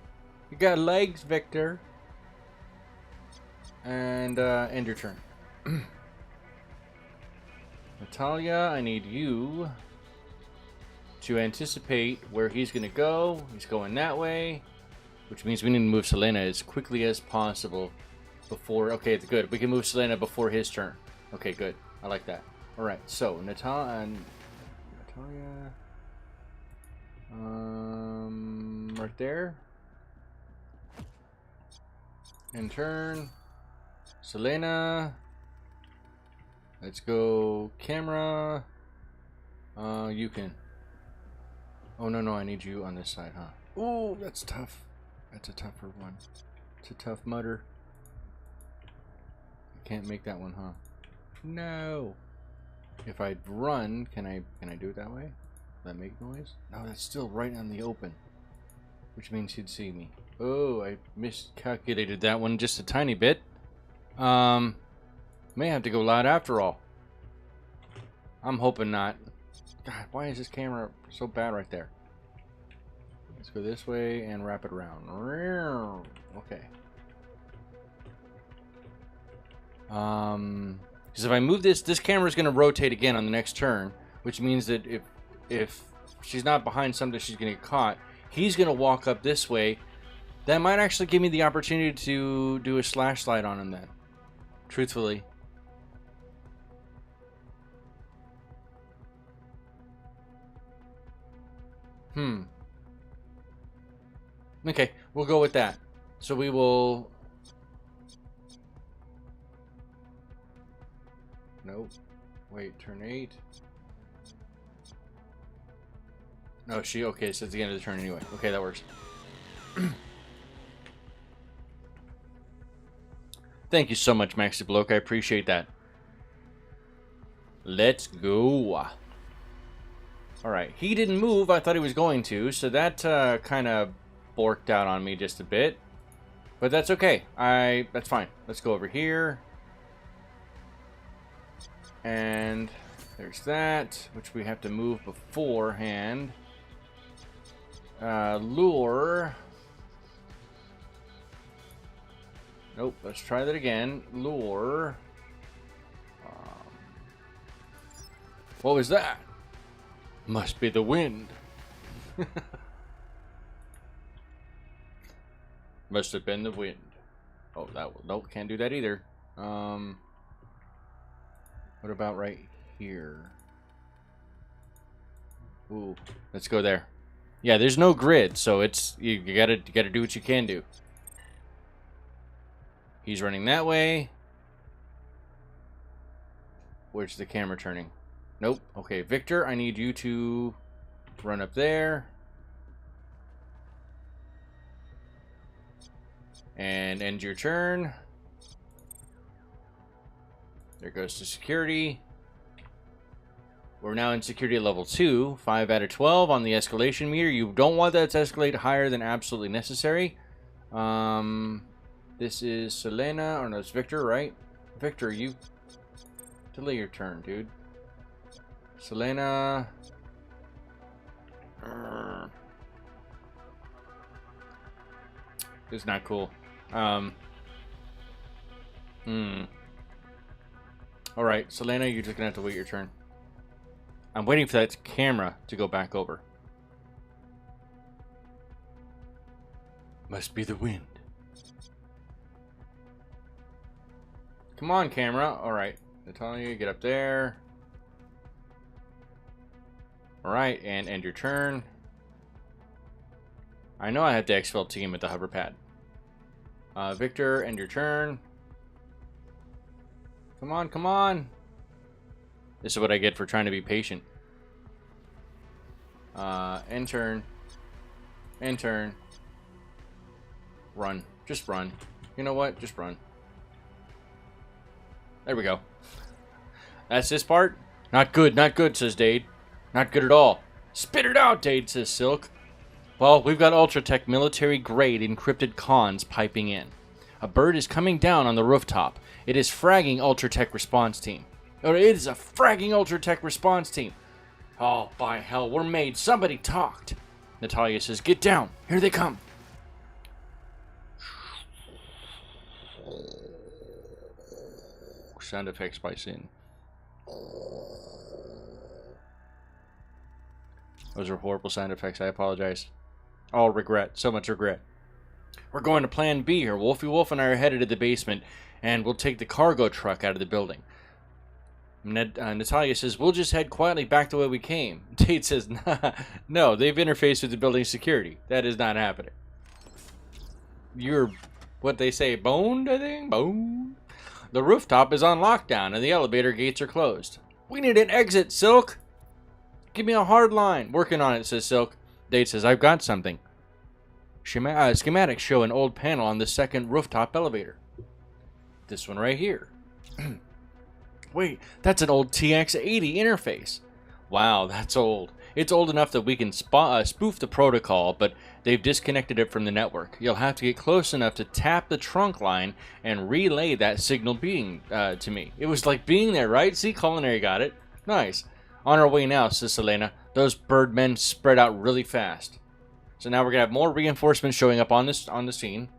You got legs, Victor. And end your turn. Natalia, I need you to anticipate where he's going to go. He's going that way, which means we need to move Selena as quickly as possible before... Okay, good. We can move Selena before his turn. Okay, good. I like that. All right, so Natalia, right there. Intern, Selena. Let's go camera. You can. Oh no, I need you on this side, huh? Oh, that's tough. That's a tougher one. It's a tough mutter. I can't make that one, huh? No. If I run, can I do it that way? Does that make noise? No, that's still right on the open, which means he'd see me. Oh, I miscalculated that one just a tiny bit. May have to go loud after all. I'm hoping not. God, why is this camera so bad right there? Let's go this way and wrap it around. Okay. Because if I move this camera is going to rotate again on the next turn, which means that if she's not behind something, she's going to get caught. He's going to walk up this way. That might actually give me the opportunity to do a slash slide on him then. Truthfully. Okay, we'll go with that. So we will... Nope. Wait, turn 8. No, she... Okay, so it's the end of the turn anyway. Okay, that works. Thank you so much, Maxi Bloke. I appreciate that. Let's go. Alright, he didn't move. I thought he was going to, so that kind of borked out on me just a bit. But that's okay. That's fine. Let's go over here. And there's that, which we have to move beforehand. Lure. Nope, let's try that again. Lure. What was that? Must be the wind. Must have been the wind. Oh, nope, can't do that either. What about right here? Ooh, let's go there. Yeah, there's no grid, so it's you gotta do what you can do. He's running that way. Where's the camera turning? Nope. Okay, Victor, I need you to run up there. And end your turn. There goes to security. We're now in security level 2. 5 out of 12 on the escalation meter. You don't want that to escalate higher than absolutely necessary. This is Selena. Or no, it's Victor, right? Victor, you... delay your turn, dude. Selena. It's not cool. Alright, Selena, you're just gonna have to wait your turn. I'm waiting for that camera to go back over. Must be the wind. Come on, camera. Alright, Natalia, get up there. Alright, and end your turn. I know I have to exfil team with the hover pad. Victor, end your turn. Come on, come on. This is what I get for trying to be patient. End turn. End turn. Run. Just run. You know what? Just run. There we go. That's this part. Not good, says Dade. Not good at all. Spit it out, Dade, says Silk. Well, we've got Ultratech military-grade encrypted comms piping in. A bird is coming down on the rooftop. It is fragging Ultratech response team. Or it is a fragging Ultratech response team. Oh, by hell, we're made. Somebody talked. Natalia says, get down. Here they come. Sound effects spice in. Those are horrible sound effects. I apologize. All regret. So much regret. We're going to plan B here. Wolfie Wolf and I are headed to the basement, and we'll take the cargo truck out of the building. Natalia says, we'll just head quietly back the way we came. Tate says, nah, no, they've interfaced with the building security. That is not happening. You're, what they say, boned, I think? Boned. The rooftop is on lockdown and the elevator gates are closed. We need an exit, Silk. Give me a hard line. Working on it, says Silk. Date says, I've got something. Schematics show an old panel on the second rooftop elevator. This one right here. Wait, that's an old TX80 interface. Wow, that's old. It's old enough that we can spoof the protocol, but they've disconnected it from the network. You'll have to get close enough to tap the trunk line and relay that signal being to me. It was like being there, right? See, Culinary got it. Nice. On our way now, says Selena. Those birdmen spread out really fast. So now we're going to have more reinforcements showing up on the scene.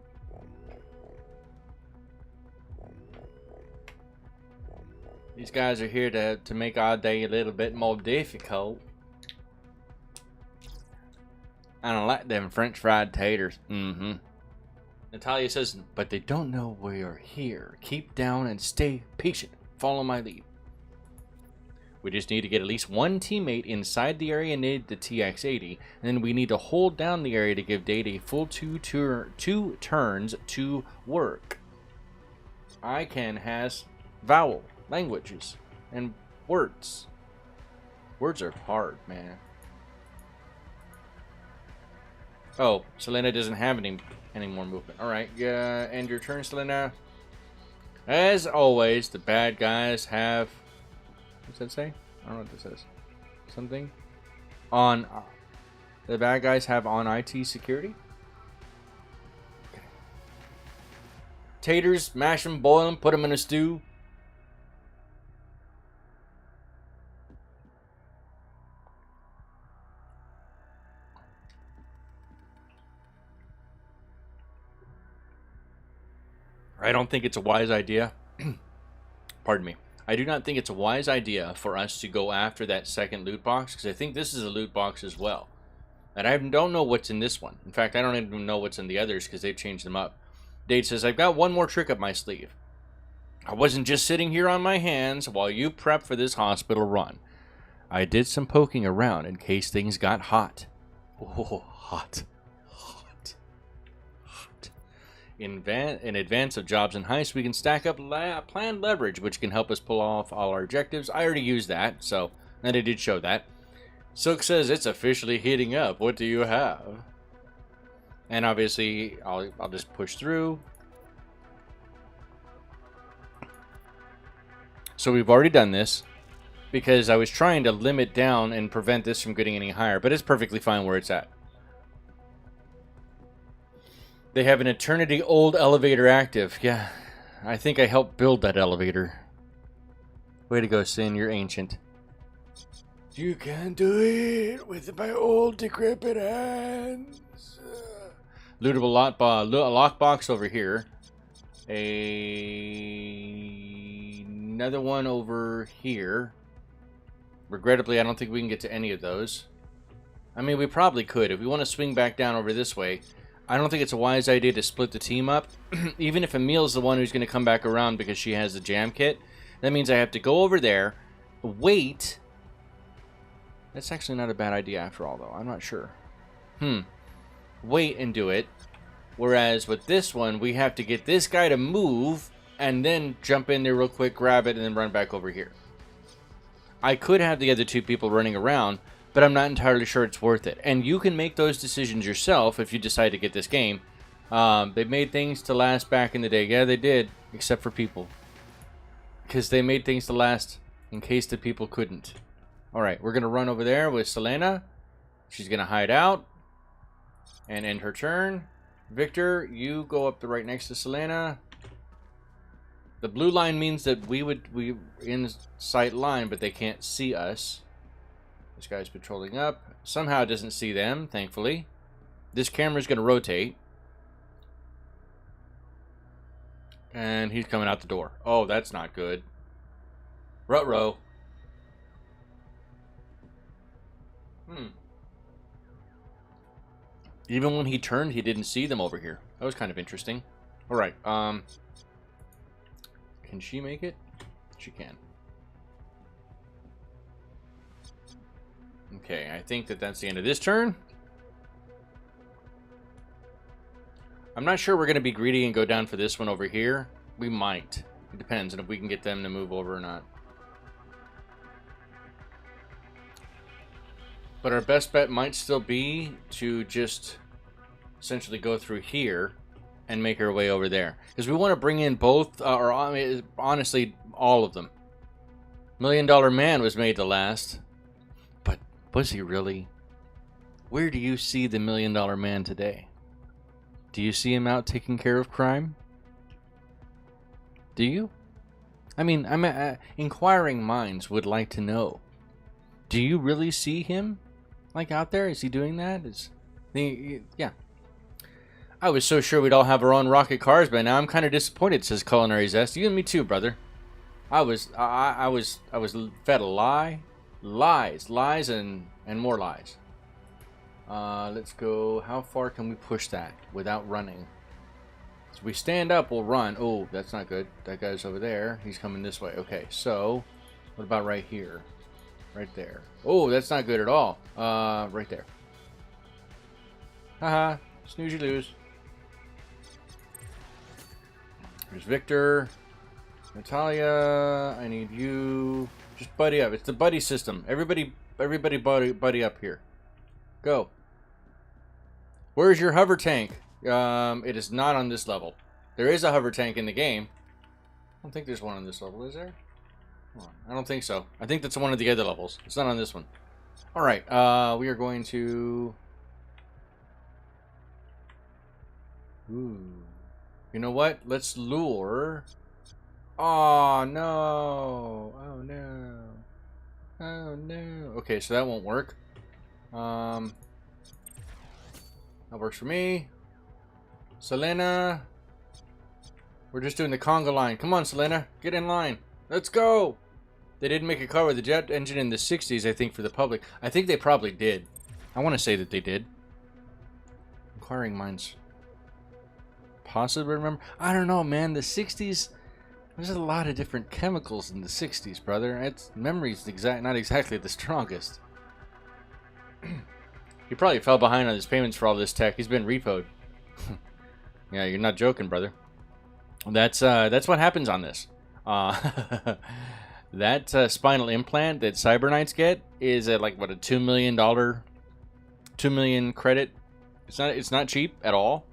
These guys are here to make our day a little bit more difficult. I don't like them French fried taters. Natalia says, but they don't know we're here. Keep down and stay patient. Follow my lead. We just need to get at least one teammate inside the area near the TX80, and then we need to hold down the area to give Data a full two turns to work. ICANN has vowel languages and words. Words are hard, man. Oh, Selena doesn't have any more movement. Alright, yeah, end your turn, Selena. As always, the bad guys have... What's that say? I don't know what this says. Something? On... the bad guys have on IT security? Okay. Taters, mash them, boil them, put them in a stew. I don't think it's a wise idea. Pardon me. I do not think it's a wise idea for us to go after that second loot box, because I think this is a loot box as well. And I don't know what's in this one. In fact, I don't even know what's in the others because they've changed them up. Date says, I've got one more trick up my sleeve. I wasn't just sitting here on my hands while you prep for this hospital run. I did some poking around in case things got hot. Oh, hot. In advance of jobs and heists, we can stack up planned leverage, which can help us pull off all our objectives. I already used that, so, and I did show that. Silk says, it's officially heating up. What do you have? And obviously, I'll just push through. So we've already done this, because I was trying to limit down and prevent this from getting any higher, but it's perfectly fine where it's at. They have an eternity-old elevator active. Yeah, I think I helped build that elevator. Way to go, Sin. You're ancient. You can't do it with my old decrepit hands. Lootable lockbox over here. Another one over here. Regrettably, I don't think we can get to any of those. I mean, we probably could. If we want to swing back down over this way, I don't think it's a wise idea to split the team up. Even if Emil's the one who's going to come back around because she has the jam kit, that means I have to go over there, wait. That's actually not a bad idea after all, though. I'm not sure. Wait and do it. Whereas with this one, we have to get this guy to move and then jump in there real quick, grab it, and then run back over here. I could have the other two people running around, but I'm not entirely sure it's worth it. And you can make those decisions yourself if you decide to get this game. They made things to last back in the day. Yeah, they did, except for people. Because they made things to last in case the people couldn't. Alright, we're going to run over there with Selena. She's going to hide out and end her turn. Victor, you go up the right next to Selena. The blue line means that we in sight line, but they can't see us. This guy's patrolling up. Somehow it doesn't see them, thankfully. This camera's going to rotate. And he's coming out the door. Oh, that's not good. Ruh-roh. Even when he turned, he didn't see them over here. That was kind of interesting. Alright, can she make it? She can. Okay, I think that's the end of this turn. I'm not sure we're going to be greedy and go down for this one over here. We might. It depends on if we can get them to move over or not. But our best bet might still be to just essentially go through here and make our way over there. Because we want to bring in both, or honestly, all of them. $1 Million Man was made to last. But was he really? Where do you see the $1 Million Man today? Do you see him out taking care of crime? Do you? I mean, inquiring minds would like to know. Do you really see him, like, out there? Is he doing that? Yeah. I was so sure we'd all have our own rocket cars by now. I'm kind of disappointed, says Culinary Zest. You and me too, brother. I was fed a lie, lies, and more lies. Let's go. How far can we push that without running? So we stand up, we'll run. Oh, that's not good. That guy's over there. He's coming this way. Okay, so what about right here? Right there. Oh, that's not good at all. Right there. Haha. Snooze, you lose. There's Victor. Natalia, I need you. Just buddy up. It's the buddy system. Everybody buddy up here. Go. Where's your hover tank? It is not on this level. There is a hover tank in the game. I don't think there's one on this level, is there? I don't think so. I think that's one of the other levels. It's not on this one. Alright, we are going to... Ooh. You know what? Let's lure... Oh, no. Oh, no. Oh, no. Okay, so that won't work. That works for me. Selena. We're just doing the conga line. Come on, Selena. Get in line. Let's go. They didn't make a cover of the jet engine in the 60s, I think, for the public. I think they probably did. I want to say that they did. Inquiring minds. Possibly remember. I don't know, man. The 60s... There's a lot of different chemicals in the 60s, brother. It's memory's not exactly the strongest. He probably fell behind on his payments for all this tech. He's been repoed. Yeah, you're not joking, brother. That's what happens on this. That spinal implant that Cyber Knights get is at like what, a $2 million, 2 million credit. It's not cheap at all.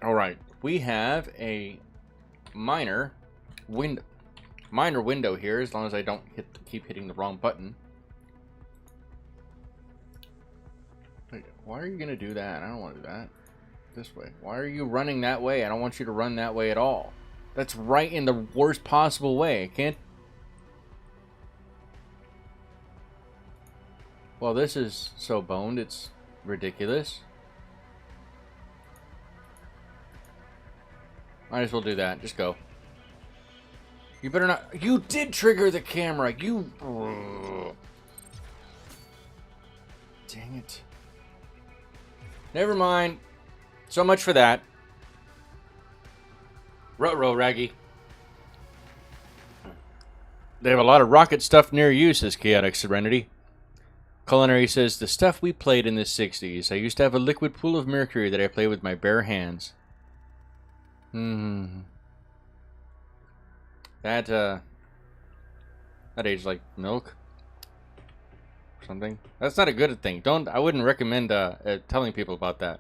All right, we have a minor window here, as long as I don't keep hitting the wrong button. Wait, why are you gonna do that? I don't want to do that. This way. Why are you running that way? I don't want you to run that way at all. That's right in the worst possible way. I can't. Well, this is so boned, it's ridiculous. Might as well do that. Just go. You better not. You did trigger the camera. You. Dang it. Never mind. So much for that. Ruh-roh, Raggy. They have a lot of rocket stuff near you, says Chaotic Serenity. Culinary says, the stuff we played in the 60s. I used to have a liquid pool of mercury that I played with my bare hands. That aged like milk or something. That's not a good thing. I wouldn't recommend telling people about that.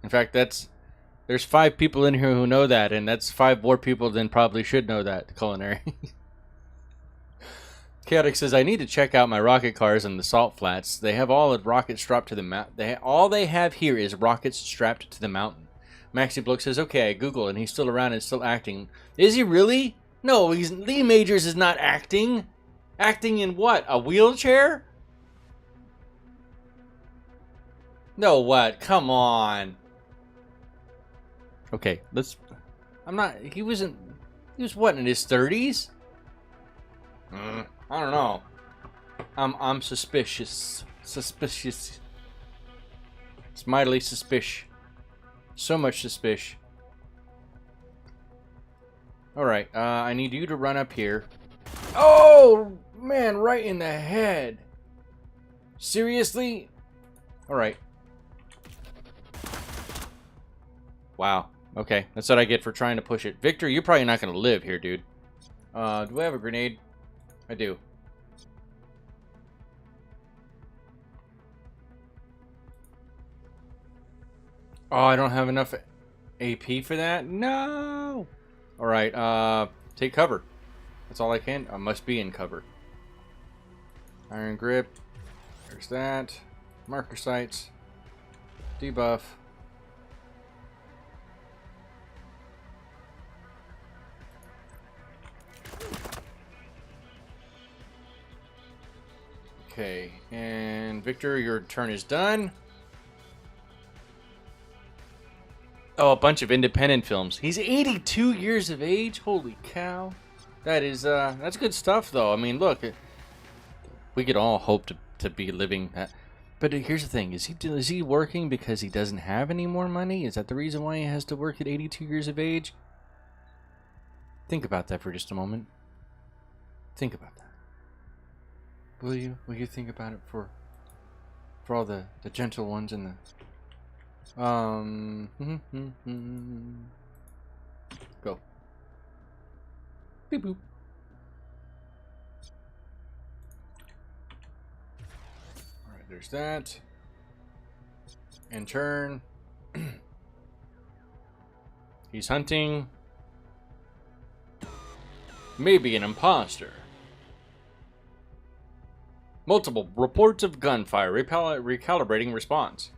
In fact, there's 5 people in here who know that, and that's 5 more people than probably should know that. Culinary. Chaotic says, I need to check out my rocket cars in the salt flats. They have all the rockets strapped to the mountain. All they have here is rockets strapped to the mountain. Maxi Bloke says, okay, I Google, and he's still around and still acting. Is he really? No, Lee Majors is not acting. Acting in what? A wheelchair? No, what? Come on. Okay, let's... He was what, in his 30s? I don't know. I'm suspicious. Suspicious. It's mightily suspicious. So much suspicion. Alright, I need you to run up here. Oh, man, right in the head. Seriously? Alright. Wow. Okay, that's what I get for trying to push it. Victor, you're probably not going to live here, dude. Do I have a grenade? I do. Oh, I don't have enough AP for that? No! Alright, take cover. That's all I can. I must be in cover. Iron grip. There's that. Marker sights. Debuff. Okay, and Victor, your turn is done. Oh, a bunch of independent films. He's 82 years of age. Holy cow. That is, that's good stuff, though. I mean, look, we could all hope to be living that. But here's the thing. Is he working because he doesn't have any more money? Is that the reason why he has to work at 82 years of age? Think about that for just a moment. Think about that. Will you? Will you think about it for all the gentle ones and the... Go. Beep boop. Alright, there's that. And turn. He's hunting. Maybe an imposter. Multiple reports of gunfire. Recalibrating response.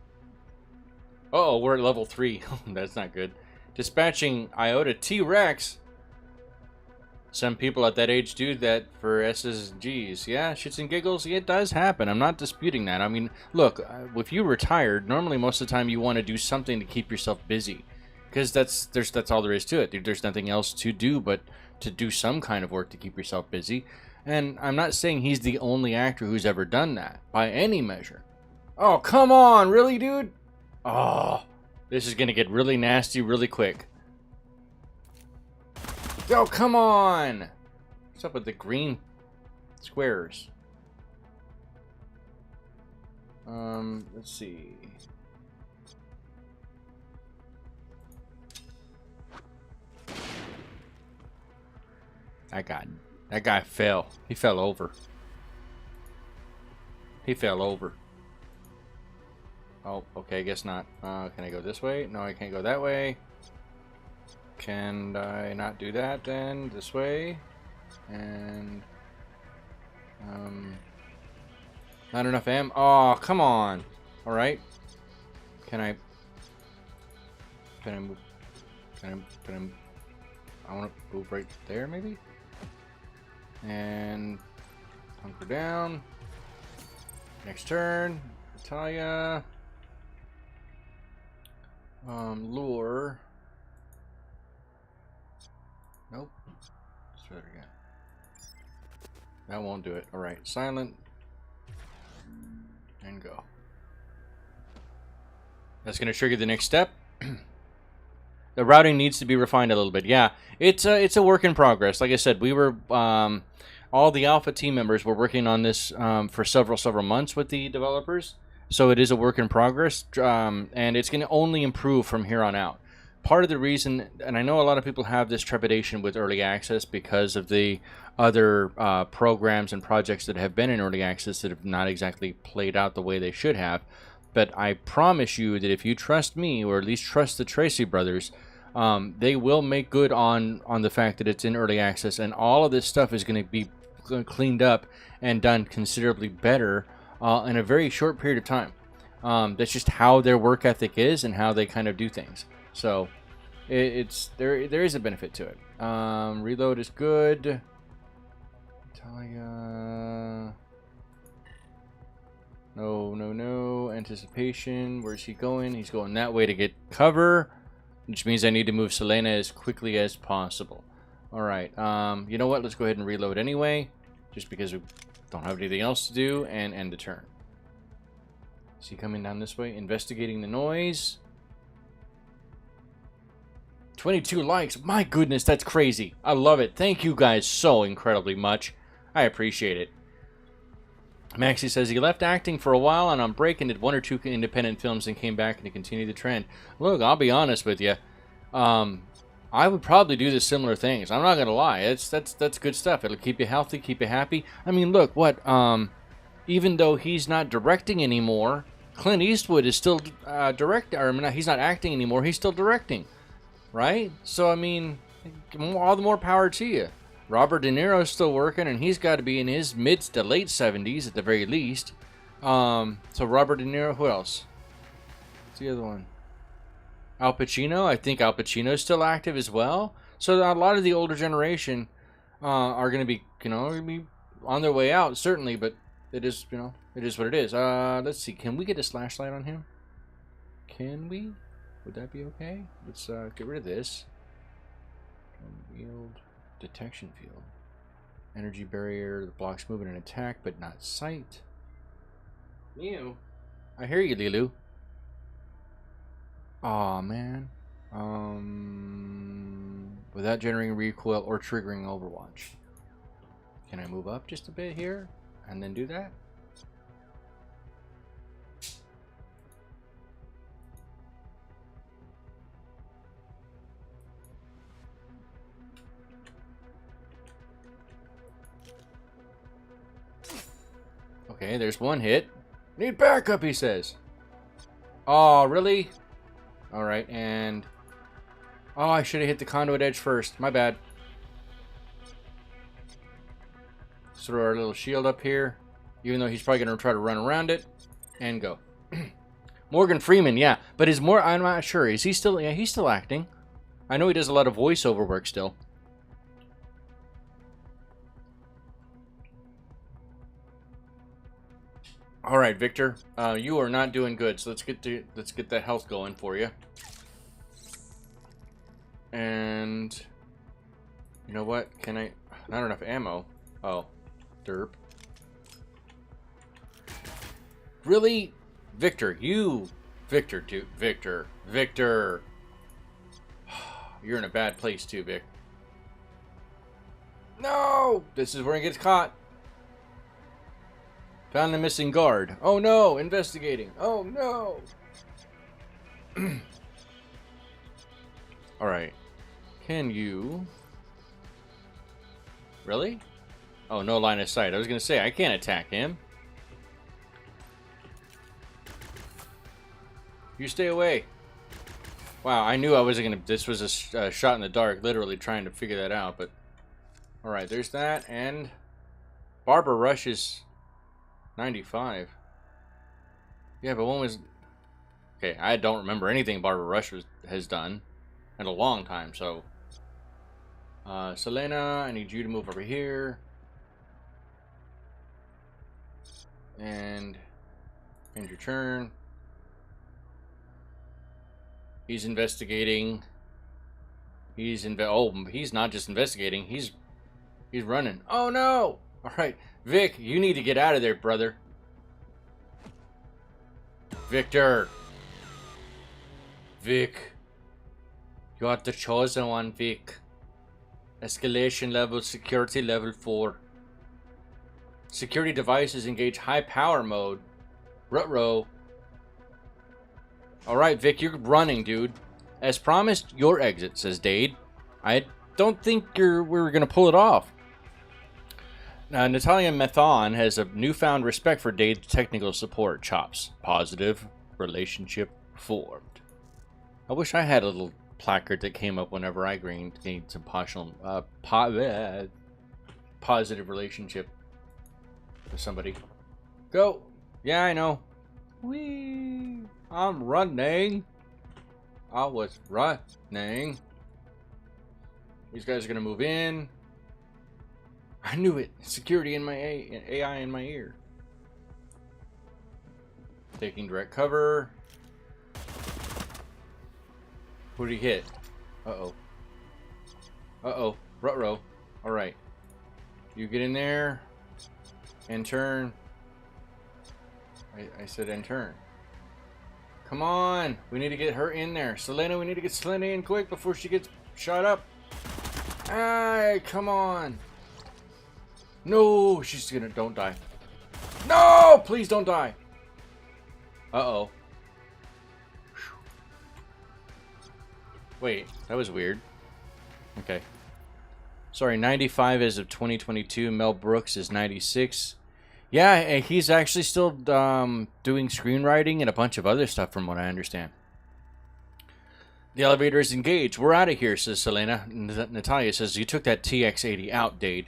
Uh oh, we're at level 3. That's not good. Dispatching Iota T-Rex. Some people at that age do that for SSGs. Yeah, shits and giggles. It does happen. I'm not disputing that. I mean, look, if you retired, normally most of the time you want to do something to keep yourself busy. Because that's all there is to it. There's nothing else to do but to do some kind of work to keep yourself busy. And I'm not saying he's the only actor who's ever done that, by any measure. Oh, come on. Really, dude? Oh, this is going to get really nasty really quick. Oh, come on. What's up with the green squares? Let's see. That guy fell. He fell over. He fell over. Oh, okay, I guess not. Can I go this way? No, I can't go that way. Can I not do that then? This way? And... not enough ammo. Oh, come on. Alright. Can I move? I want to move right there, maybe? And... hunker down. Next turn. Natalia. Lure. Nope. Let's try it again. That won't do it. Alright, silent. And go. That's going to trigger the next step. The routing needs to be refined a little bit. Yeah, it's a work in progress. Like I said, we were... all the alpha team members were working on this for several months with the developers. So it is a work in progress, and it's going to only improve from here on out. Part of the reason, and I know a lot of people have this trepidation with early access because of the other programs and projects that have been in early access that have not exactly played out the way they should have. But I promise you that if you trust me, or at least trust the Trese brothers, they will make good on the fact that it's in early access, and all of this stuff is going to be cleaned up and done considerably better in a very short period of time. That's just how their work ethic is and how they kind of do things. So there is a benefit to it. Reload is good. Natalia. No. Anticipation. Where's he going? He's going that way to get cover, which means I need to move Selena as quickly as possible. Alright, you know what? Let's go ahead and reload anyway, just because we don't have anything else to do, and end the turn. Is he coming down this way? Investigating the noise. 22 likes. My goodness, that's crazy. I love it. Thank you guys so incredibly much. I appreciate it. Maxie says he left acting for a while and on break and did 1 or 2 independent films and came back and to continue the trend. Look, I'll be honest with you. I would probably do the similar things. I'm not gonna lie. That's good stuff. It'll keep you healthy, keep you happy. I mean, look, what? Even though he's not directing anymore, Clint Eastwood is still he's not acting anymore. He's still directing, right? So I mean, all the more power to you. Robert De Niro's still working, and he's got to be in his mid to late 70s at the very least. So Robert De Niro, who else? What's the other one? Al Pacino. I think Al Pacino's still active as well. So a lot of the older generation are going to be, on their way out, certainly, but it is, it is what it is. Let's see. Can we get a flashlight on him? Can we? Would that be okay? Let's get rid of this. Yield. Detection field. Energy barrier. The blocks movement and attack, but not sight. Ew. I hear you, Lilu. Aw, man. Without generating recoil or triggering Overwatch. Can I move up just a bit here and then do that? Okay, there's one hit. Need backup, he says. Oh, really? Alright, and... Oh, I should have hit the conduit edge first. My bad. Let's throw our little shield up here. Even though he's probably going to try to run around it. And go. Morgan Freeman, yeah. But is more... I'm not sure. Is he still... Yeah, he's still acting. I know he does a lot of voiceover work still. All right, Victor, you are not doing good. So let's get that health going for you. And you know what? Can I? Not enough ammo. Oh, derp. Really, Victor? Victor, dude, Victor. You're in a bad place too, Vic. No, this is where he gets caught. Found the missing guard. Oh no, investigating. Oh no. Alright. Can you... Really? Oh, no line of sight. I was going to say, I can't attack him. You stay away. Wow, I knew I wasn't going to... This was a shot in the dark, literally trying to figure that out, but... Alright, there's that, and... Barbara Rush is... 95. Yeah, but when was... Okay, I don't remember anything Barbara Rush has done in a long time, so... Selena, I need you to move over here. And... End your turn. He's investigating. He's not just investigating, he's running. Oh no! Alright, Vic, you need to get out of there, brother. Victor. Vic. You are the chosen one, Vic. Escalation level, security level 4. Security devices engage high power mode. Ruh-roh. Alright, Vic, you're running, dude. As promised, your exit, says Dade. I don't think we're gonna pull it off. Now, Natalia Methon has a newfound respect for Dade's technical support chops. Positive relationship formed. I wish I had a little placard that came up whenever I gained some positive relationship with somebody. Go! Yeah, I know. Whee! I'm running. I was running. These guys are gonna move in. I knew it. Security in my AI in my ear. Taking direct cover. Who did he hit? Uh-oh. Uh-oh. Ruh-roh. Alright. You get in there. And turn. I said and turn. Come on. We need to get her in there. Selena, we need to get Selena in quick before she gets shot up. Ay, come on. No, she's gonna... Don't die. No! Please don't die. Uh-oh. Wait, that was weird. Okay. Sorry, 95 as of 2022. Mel Brooks is 96. Yeah, he's actually still doing screenwriting and a bunch of other stuff from what I understand. The elevator is engaged. We're out of here, says Selena. Natalia says, you took that TX-80 out, Dade.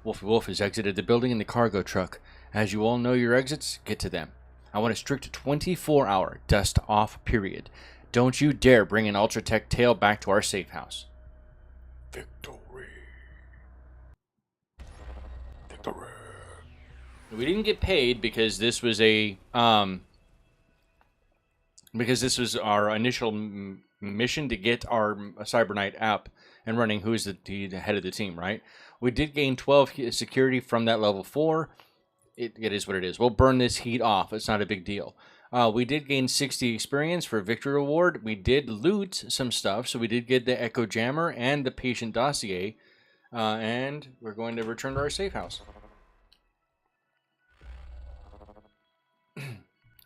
Wolfie Wolf has exited the building in the cargo truck. As you all know your exits, get to them. I want a strict 24-hour dust-off period. Don't you dare bring an Ultratech tail back to our safe house. Victory. Victory. We didn't get paid because this was a because this was our initial mission to get our Cyber Knight app and running. Who's the head of the team, right? We did gain 12 security from that level 4. It is what it is. We'll burn this heat off. It's not a big deal. We did gain 60 experience for a victory reward. We did loot some stuff, so we did get the Echo Jammer and the Patient Dossier, and we're going to return to our safe house.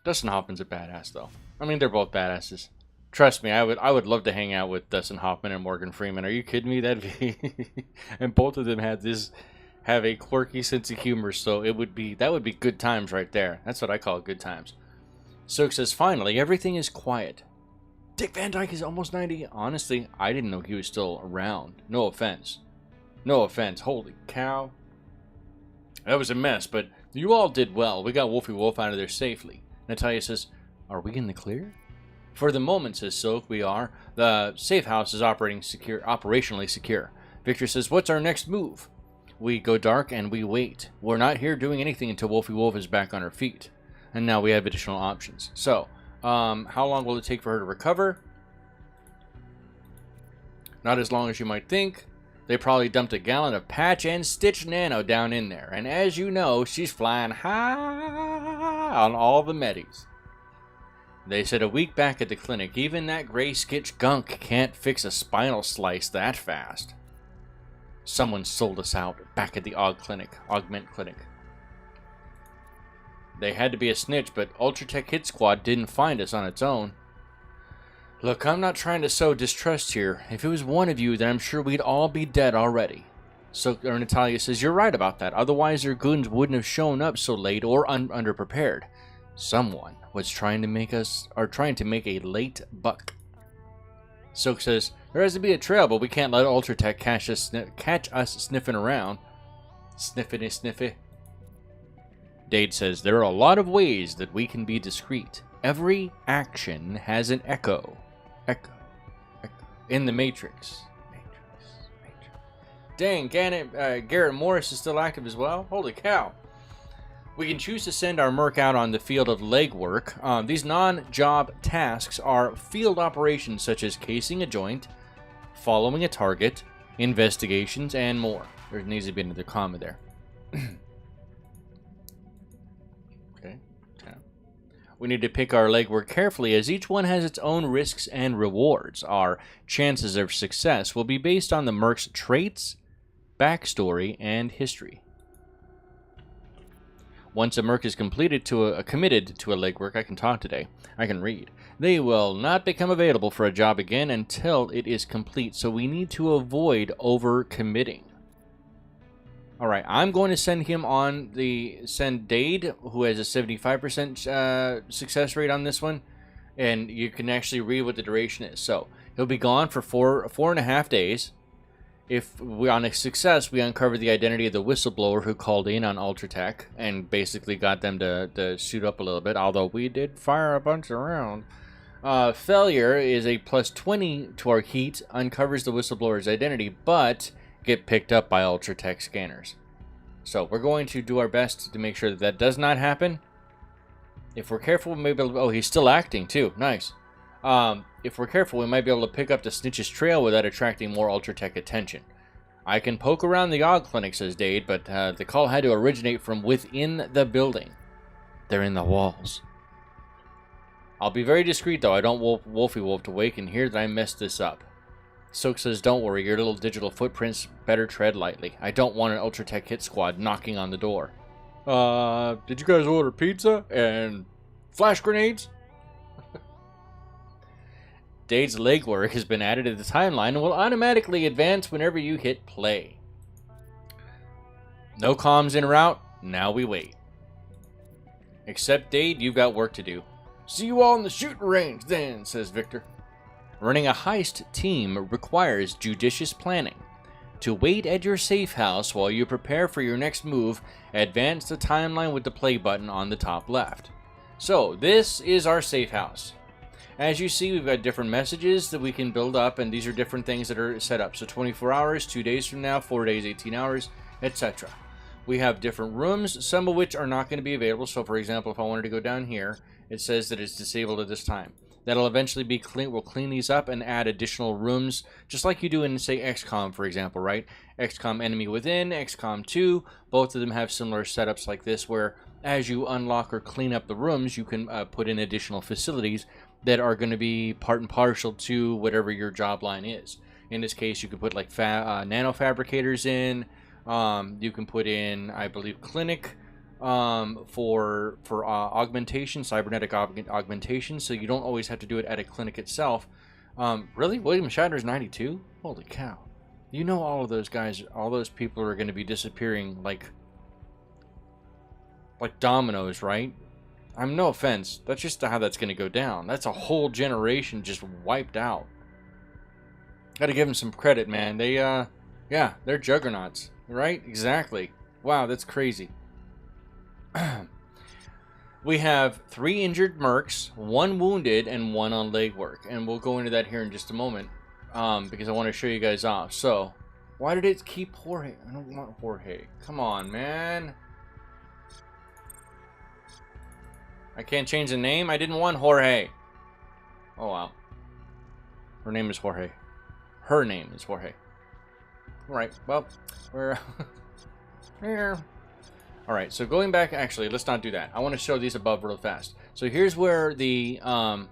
Dustin Hoffman's a badass, though. I mean, they're both badasses. Trust me, I would love to hang out with Dustin Hoffman and Morgan Freeman. Are you kidding me? That'd be and both of them have a quirky sense of humor, so that would be good times right there. That's what I call good times. Soak says, finally, everything is quiet. Dick Van Dyke is almost 90. Honestly, I didn't know he was still around. No offense. No offense. Holy cow. That was a mess, but you all did well. We got Wolfie Wolf out of there safely. Natalia says, are we in the clear? For the moment, says Soak, we are. The safe house is operationally secure. Victor says, what's our next move? We go dark and we wait. We're not here doing anything until Wolfie Wolf is back on her feet. And now we have additional options. So, how long will it take for her to recover? Not as long as you might think. They probably dumped a gallon of patch and stitch nano down in there. And as you know, she's flying high on all the medis. They said a week back at the clinic, even that gray skitch gunk can't fix a spinal slice that fast. Someone sold us out back at the Augment Clinic. They had to be a snitch, but Ultratech Hit Squad didn't find us on its own. Look, I'm not trying to sow distrust here. If it was one of you, then I'm sure we'd all be dead already. So Natalia says, you're right about that. Otherwise, their goons wouldn't have shown up so late or underprepared. Someone was trying to make a late buck. Soak says, there has to be a trail, but we can't let Ultratech catch us sniffing around. Sniffy. Dade says, there are a lot of ways that we can be discreet. Every action has an echo. Echo. In the Matrix. Dang, Garrett Morris is still active as well? Holy cow. We can choose to send our merc out on the field of legwork. These non-job tasks are field operations such as casing a joint, following a target, investigations, and more. There needs to be another comma there. Okay. We need to pick our legwork carefully as each one has its own risks and rewards. Our chances of success will be based on the merc's traits, backstory, and history. Once a merc is committed to a legwork, I can talk today. I can read. They will not become available for a job again until it is complete, so we need to avoid overcommitting. Alright, I'm going to send Dade, who has a 75% success rate on this one, and you can actually read what the duration is. So, he'll be gone for 4.5 days. If we on a success, we uncover the identity of the whistleblower who called in on Ultratech and basically got them to suit up a little bit, although we did fire a bunch around. Failure is a plus 20 to our heat, uncovers the whistleblower's identity, but get picked up by Ultratech scanners. So we're going to do our best to make sure that does not happen. If we're careful, we may be able to... Oh, he's still acting too. Nice. If we're careful, we might be able to pick up the snitch's trail without attracting more Ultratech attention. I can poke around the Aug Clinic, says Dade, but the call had to originate from within the building. They're in the walls. I'll be very discreet, though. I don't want Wolfie Wolf to wake and hear that I messed this up. Soak says, don't worry, your little digital footprints better tread lightly. I don't want an Ultratech hit squad knocking on the door. Did you guys order pizza and flash grenades? Dade's legwork has been added to the timeline and will automatically advance whenever you hit play. No comms en route, now we wait. Except Dade, you've got work to do. See you all in the shooting range then, says Victor. Running a heist team requires judicious planning. To wait at your safe house while you prepare for your next move, advance the timeline with the play button on the top left. So, this is our safe house. As you see, we've got different messages that we can build up, and these are different things that are set up. So 24 hours, 2 days from now, 4 days, 18 hours, etc. We have different rooms, some of which are not going to be available. So for example, if I wanted to go down here, it says that it's disabled at this time. That'll eventually be clean. We'll clean these up and add additional rooms, just like you do in, say, XCOM, for example, right? XCOM Enemy Within, XCOM 2, both of them have similar setups like this, where as you unlock or clean up the rooms, you can put in additional facilities that are going to be part and parcel to whatever your job line is. In this case, you can put like nanofabricators in. You can put in, I believe, clinic for augmentation, cybernetic augmentation, so you don't always have to do it at a clinic itself. Really? William Shatner's 92? Holy cow. You know all of those guys, all those people are going to be disappearing like dominoes, right? No offense. That's just how that's going to go down. That's a whole generation just wiped out. Gotta give them some credit, man. They, yeah, they're juggernauts. Right? Exactly. Wow, that's crazy. We have 3 injured mercs, 1 wounded, and 1 on legwork. And we'll go into that here in just a moment. Because I want to show you guys off. So, why did it keep Jorge? I don't want Jorge. Come on, man. I can't change the name? I didn't want Jorge. Oh, wow. Her name is Jorge. Her name is Jorge. Alright, well, we're here. Alright, so going back, actually, let's not do that. I want to show these above real fast. So here's where the, does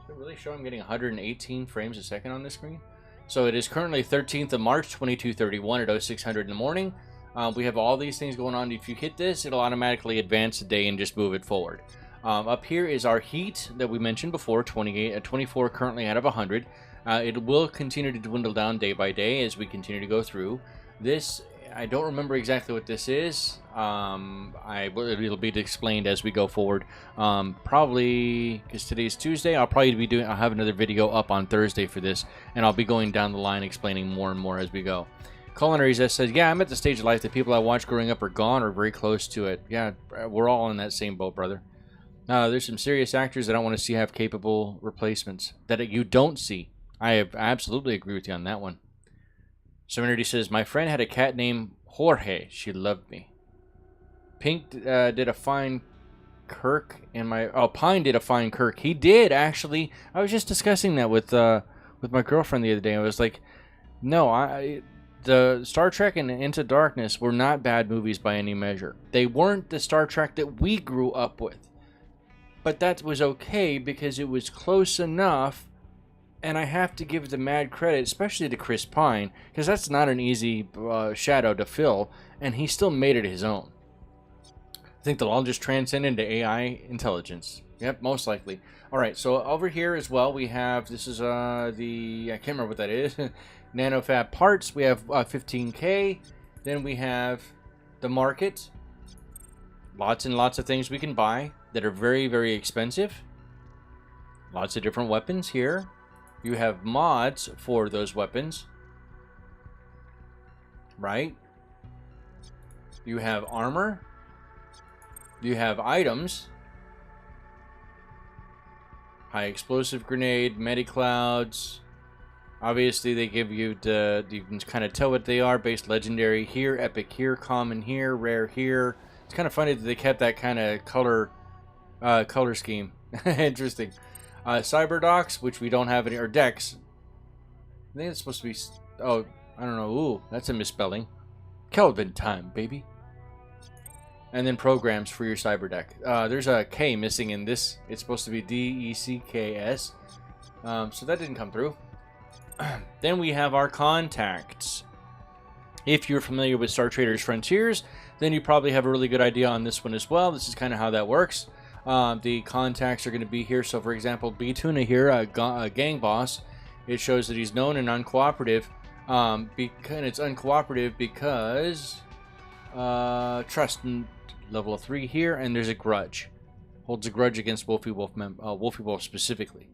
it really show I'm getting 118 frames a second on this screen? So it is currently 13th of March, 2231 at 0600 in the morning. We have all these things going on. If you hit this, it'll automatically advance the day and just move it forward. Up here is our heat that we mentioned before, 24 currently out of 100. It will continue to dwindle down day by day as we continue to go through. This, I don't remember exactly what this is. It'll be explained as we go forward. Probably, because today's Tuesday, I'll have another video up on Thursday for this, and I'll be going down the line explaining more and more as we go. Culinaries says, yeah, I'm at the stage of life that people I watched growing up are gone or very close to it. Yeah, we're all in that same boat, brother. There's some serious actors that I want to see have capable replacements that you don't see. I absolutely agree with you on that one. Serenity says, my friend had a cat named Jorge. She loved me. Pink did a fine Kirk in my... Oh, Pine did a fine Kirk. He did, actually. I was just discussing that with my girlfriend the other day. I was like, no, the Star Trek and Into Darkness were not bad movies by any measure. They weren't the Star Trek that we grew up with. But that was okay because it was close enough, and I have to give the mad credit, especially to Chris Pine, because that's not an easy shadow to fill, and he still made it his own. I think they'll all just transcend into AI intelligence. Yep, most likely. Alright, so over here as well, we have, this is I can't remember what that is, nanofab parts. We have 15K. Then we have the market. Lots and lots of things we can buy that are very, very expensive. Lots of different weapons here. You have mods for those weapons. Right? You have armor. You have items. High explosive grenade, mediclouds. Obviously, they give you you can kind of tell what they are. Base legendary here, epic here, common here, rare here. It's kind of funny that they kept that kind of color scheme. Interesting. Cyber docks, which we don't have any, or decks. I think it's supposed to be. Oh, I don't know. Ooh, that's a misspelling. Kelvin time, baby. And then programs for your cyber deck. There's a K missing in this. It's supposed to be DECKS. So that didn't come through. Then we have our contacts. If you're familiar with Star Traders Frontiers, then you probably have a really good idea on this one as well. This is kind of how that works. The contacts are going to be here. So, for example, B-Tuna here, a gang boss, it shows that he's known and uncooperative. It's uncooperative because trust level 3 here, and there's a grudge. Holds a grudge against Wolfie Wolf specifically.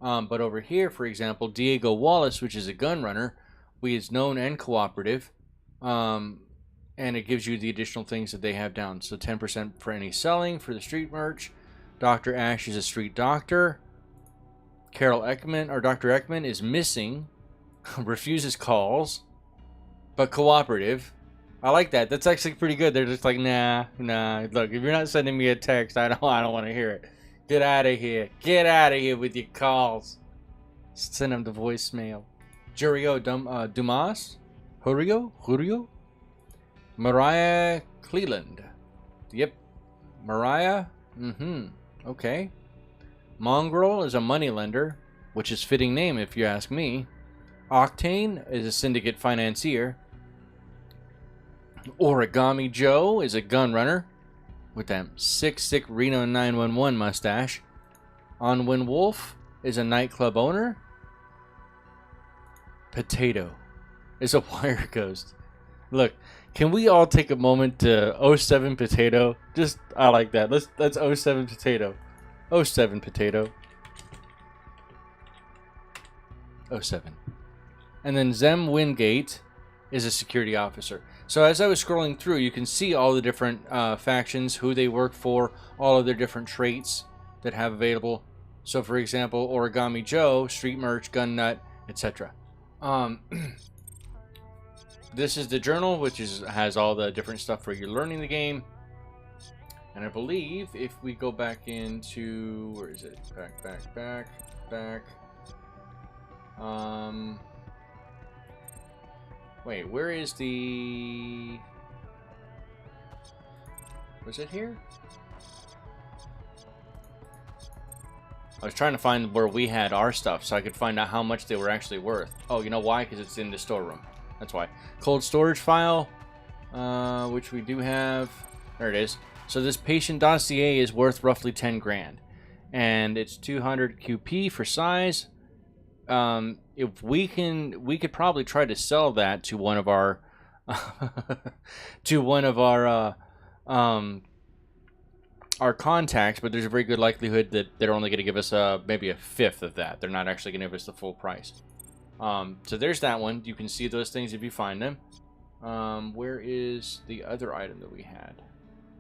But over here, for example, Diego Wallace, which is a gun runner, he is known and cooperative. And it gives you the additional things that they have down. So 10% for any selling for the street merch. Dr. Ash is a street doctor. Carol Ekman, or Dr. Ekman, is missing. Refuses calls. But cooperative. I like that. That's actually pretty good. They're just like, nah. Look, if you're not sending me a text, I don't want to hear it. Get out of here. Get out of here with your calls. Send them the voicemail. Jurio Dumas? Jurio? Mariah Cleland. Yep. Mariah? Okay. Mongrel is a moneylender, which is fitting name if you ask me. Octane is a syndicate financier. Origami Joe is a gun runner with that sick Reno 911 mustache. Onwin Wolf is a nightclub owner. Potato is a wire ghost. Look, can we all take a moment to 07 Potato? I like that. Let's 07 Potato. 07 Potato. 07. And then Zem Wingate is a security officer. So as I was scrolling through, you can see all the different factions, who they work for, all of their different traits that have available. So for example, Origami Joe, street merch, gun nut, etc. This is the journal, which has all the different stuff for you learning the game. And I believe if we go back into, where is it? Back. Wait, where is the... Was it here? I was trying to find where we had our stuff so I could find out how much they were actually worth. Oh, you know why? Because it's in the storeroom. That's why. Cold storage file, which we do have. There it is. So this patient dossier is worth roughly 10 grand. And it's 200 QP for size. If we could probably try to sell that to one of our our contacts, but there's a very good likelihood that they're only going to give us maybe a fifth of that. They're not actually going to give us the full price. So there's that one. You can see those things if you find them. Where is the other item that we had?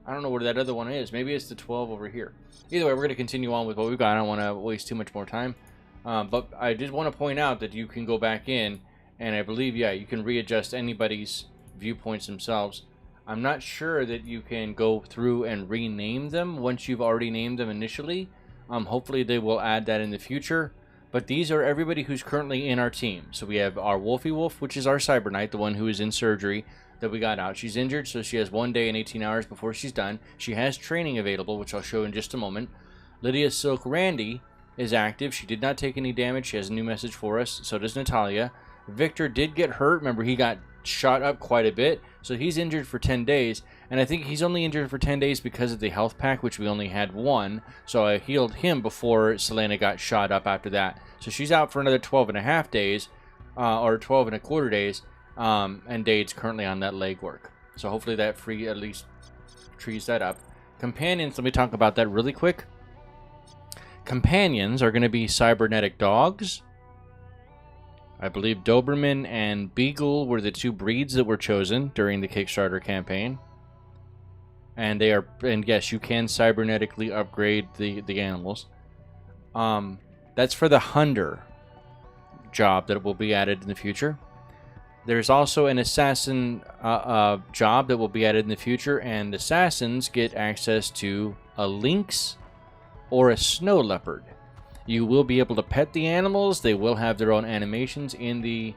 I don't know where that other one is. Maybe it's the 12 over here. Either way, we're going to continue on with what we've got. I don't want to waste too much more time. But I did want to point out that you can go back in, and I believe, yeah, you can readjust anybody's viewpoints themselves. I'm not sure that you can go through and rename them once you've already named them initially. Hopefully they will add that in the future. But these are everybody who's currently in our team. So we have our Wolfie Wolf, which is our Cyber Knight, the one who is in surgery that we got out. She's injured, so she has 1 day and 18 hours before she's done. She has training available, which I'll show in just a moment. Lydia Silk Randy is active. She did not take any damage. She has a new message for us. So does Natalia. Victor did get hurt. Remember, he got shot up quite a bit. So he's injured for 10 days. And I think he's only injured for 10 days because of the health pack, which we only had one. So I healed him before Selena got shot up after that. So she's out for another 12 and a half days, or 12 and a quarter days. And Dade's currently on that leg work. So hopefully that at least trees that up. Companions, let me talk about that really quick. Companions are going to be cybernetic dogs. I believe Doberman and Beagle were the two breeds that were chosen during the Kickstarter campaign. And yes, you can cybernetically upgrade the animals. That's for the Hunter job that will be added in the future. There's also an assassin job that will be added in the future, and assassins get access to a lynx or a snow leopard. You will be able to pet the animals. They will have their own animations in the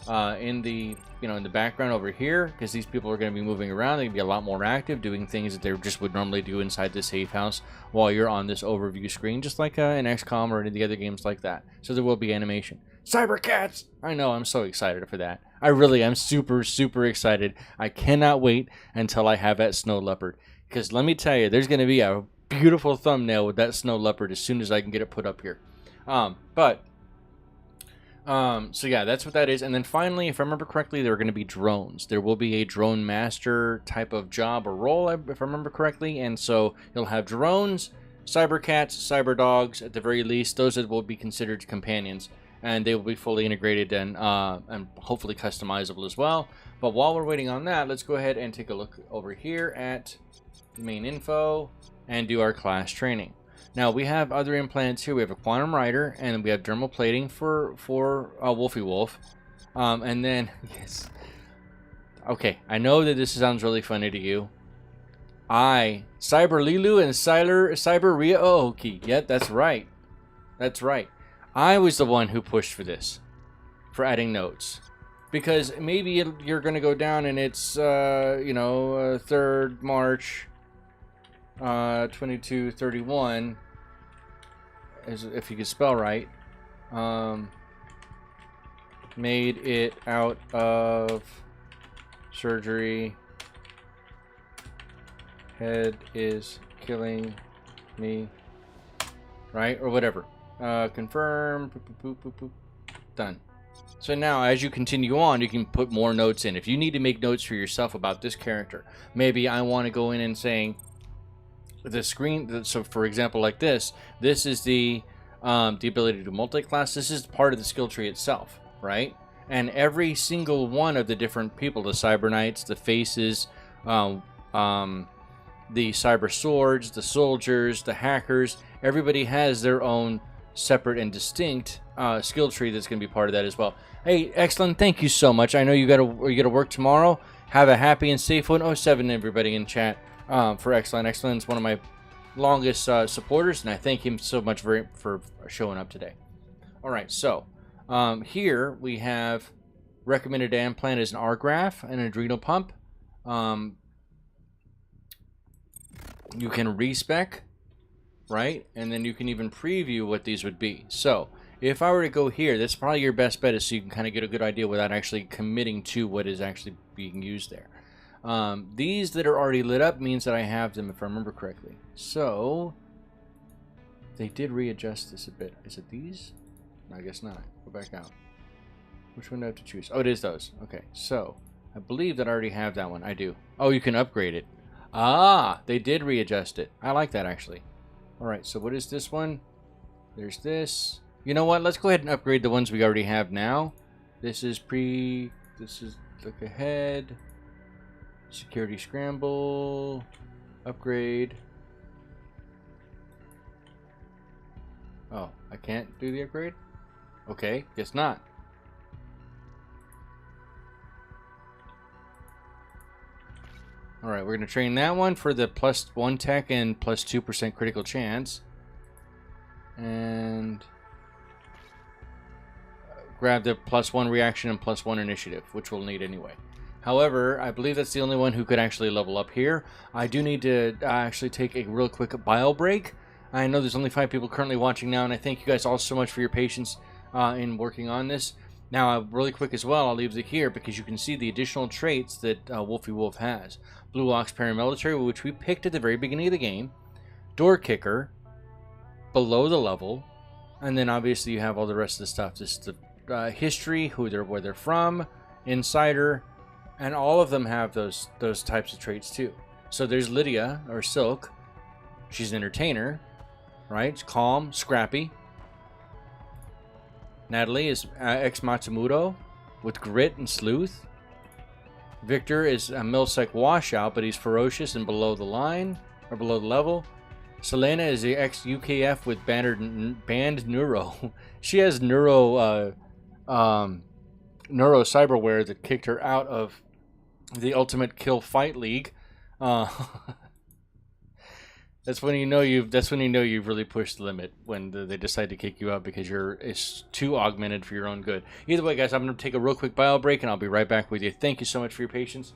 background over here, because these people are going to be moving around. They're going to be a lot more active, doing things that they just would normally do inside the safe house while you're on this overview screen, just like in XCOM or any of the other games like that. So there will be animation. Cyber cats! I know, I'm so excited for that. I really am super, super excited. I cannot wait until I have that snow leopard. Because let me tell you, there's going to be a beautiful thumbnail with that snow leopard as soon as I can get it put up here. So yeah, that's what that is. And then finally, if I remember correctly, there are going to be drones. There will be a drone master type of job or role, if I remember correctly. And so you'll have drones, cyber cats, cyber dogs, at the very least. Those that will be considered companions, and they will be fully integrated and hopefully customizable as well. But while we're waiting on that, let's go ahead and take a look over here at main info and do our class training. Now, we have other implants here. We have a quantum rider, and we have dermal plating for Wolfie Wolf. And then, yes. Okay, I know that this sounds really funny to you. Cyber Lilu and Cyber Ria Ooki. Yeah, that's right. That's right. I was the one who pushed for this, for adding notes. Because maybe you're going to go down and it's, 3rd March 2231, as if you could spell right. Made it out of surgery. Head is killing me. Right? Or whatever. Confirm. Boop, boop, boop, boop, boop. Done. So now, as you continue on, you can put more notes in. If you need to make notes for yourself about this character, maybe I want to go in and saying, the screen, so for example, like this is the ability to do multi-class. This is part of the skill tree itself, right? And every single one of the different people, the cyber knights, the faces, the cyber swords, the soldiers, the hackers, everybody has their own separate and distinct skill tree that's going to be part of that as well. Hey, excellent, thank you so much. I know you gotta work tomorrow. Have a happy and safe 107, everybody in chat. For Excellent. Excellent's one of my longest supporters, and I thank him so much for showing up today. All right, so here we have recommended implant is an R-graph and an adrenal pump. You can respec, right? And then you can even preview what these would be. So if I were to go here, that's probably your best bet, is so you can kind of get a good idea without actually committing to what is actually being used there. These that are already lit up means that I have them, if I remember correctly. So they did readjust this a bit. Is it these? No, I guess not. Go back out. Which one do I have to choose? Oh, it is those. Okay, so I believe that I already have that one. I do. Oh, you can upgrade it. Ah, they did readjust it. I like that, actually. All right, so what is this one? There's this. You know what? Let's go ahead and upgrade the ones we already have now. This is this is look ahead. Security scramble. Upgrade. Oh, I can't do the upgrade? Okay, guess not. Alright, we're going to train that one for the +1 tech and +2% critical chance. And grab the +1 reaction and +1 initiative, which we'll need anyway. However, I believe that's the only one who could actually level up here. I do need to actually take a real quick bio break. I know there's only 5 people currently watching now, and I thank you guys all so much for your patience in working on this. Now, really quick as well, I'll leave it here because you can see the additional traits that Wolfie Wolf has. Blue Ox Paramilitary, which we picked at the very beginning of the game. Door Kicker, below the level. And then obviously you have all the rest of the stuff. Just the history, where they're from, Insider, and all of them have those types of traits too. So there's Lydia, or Silk. She's an entertainer, right? Calm, scrappy. Natalie is ex Matsumoto with grit and sleuth. Victor is a milsec washout, but he's ferocious and below the line, or below the level. Selena is the ex UKF with banned neuro. She has neuro cyberware that kicked her out of the Ultimate Kill Fight League. That's when you know you've really pushed the limit, when they decide to kick you out because it's too augmented for your own good. Either way, guys, I'm going to take a real quick bio break and I'll be right back with you. Thank you so much for your patience.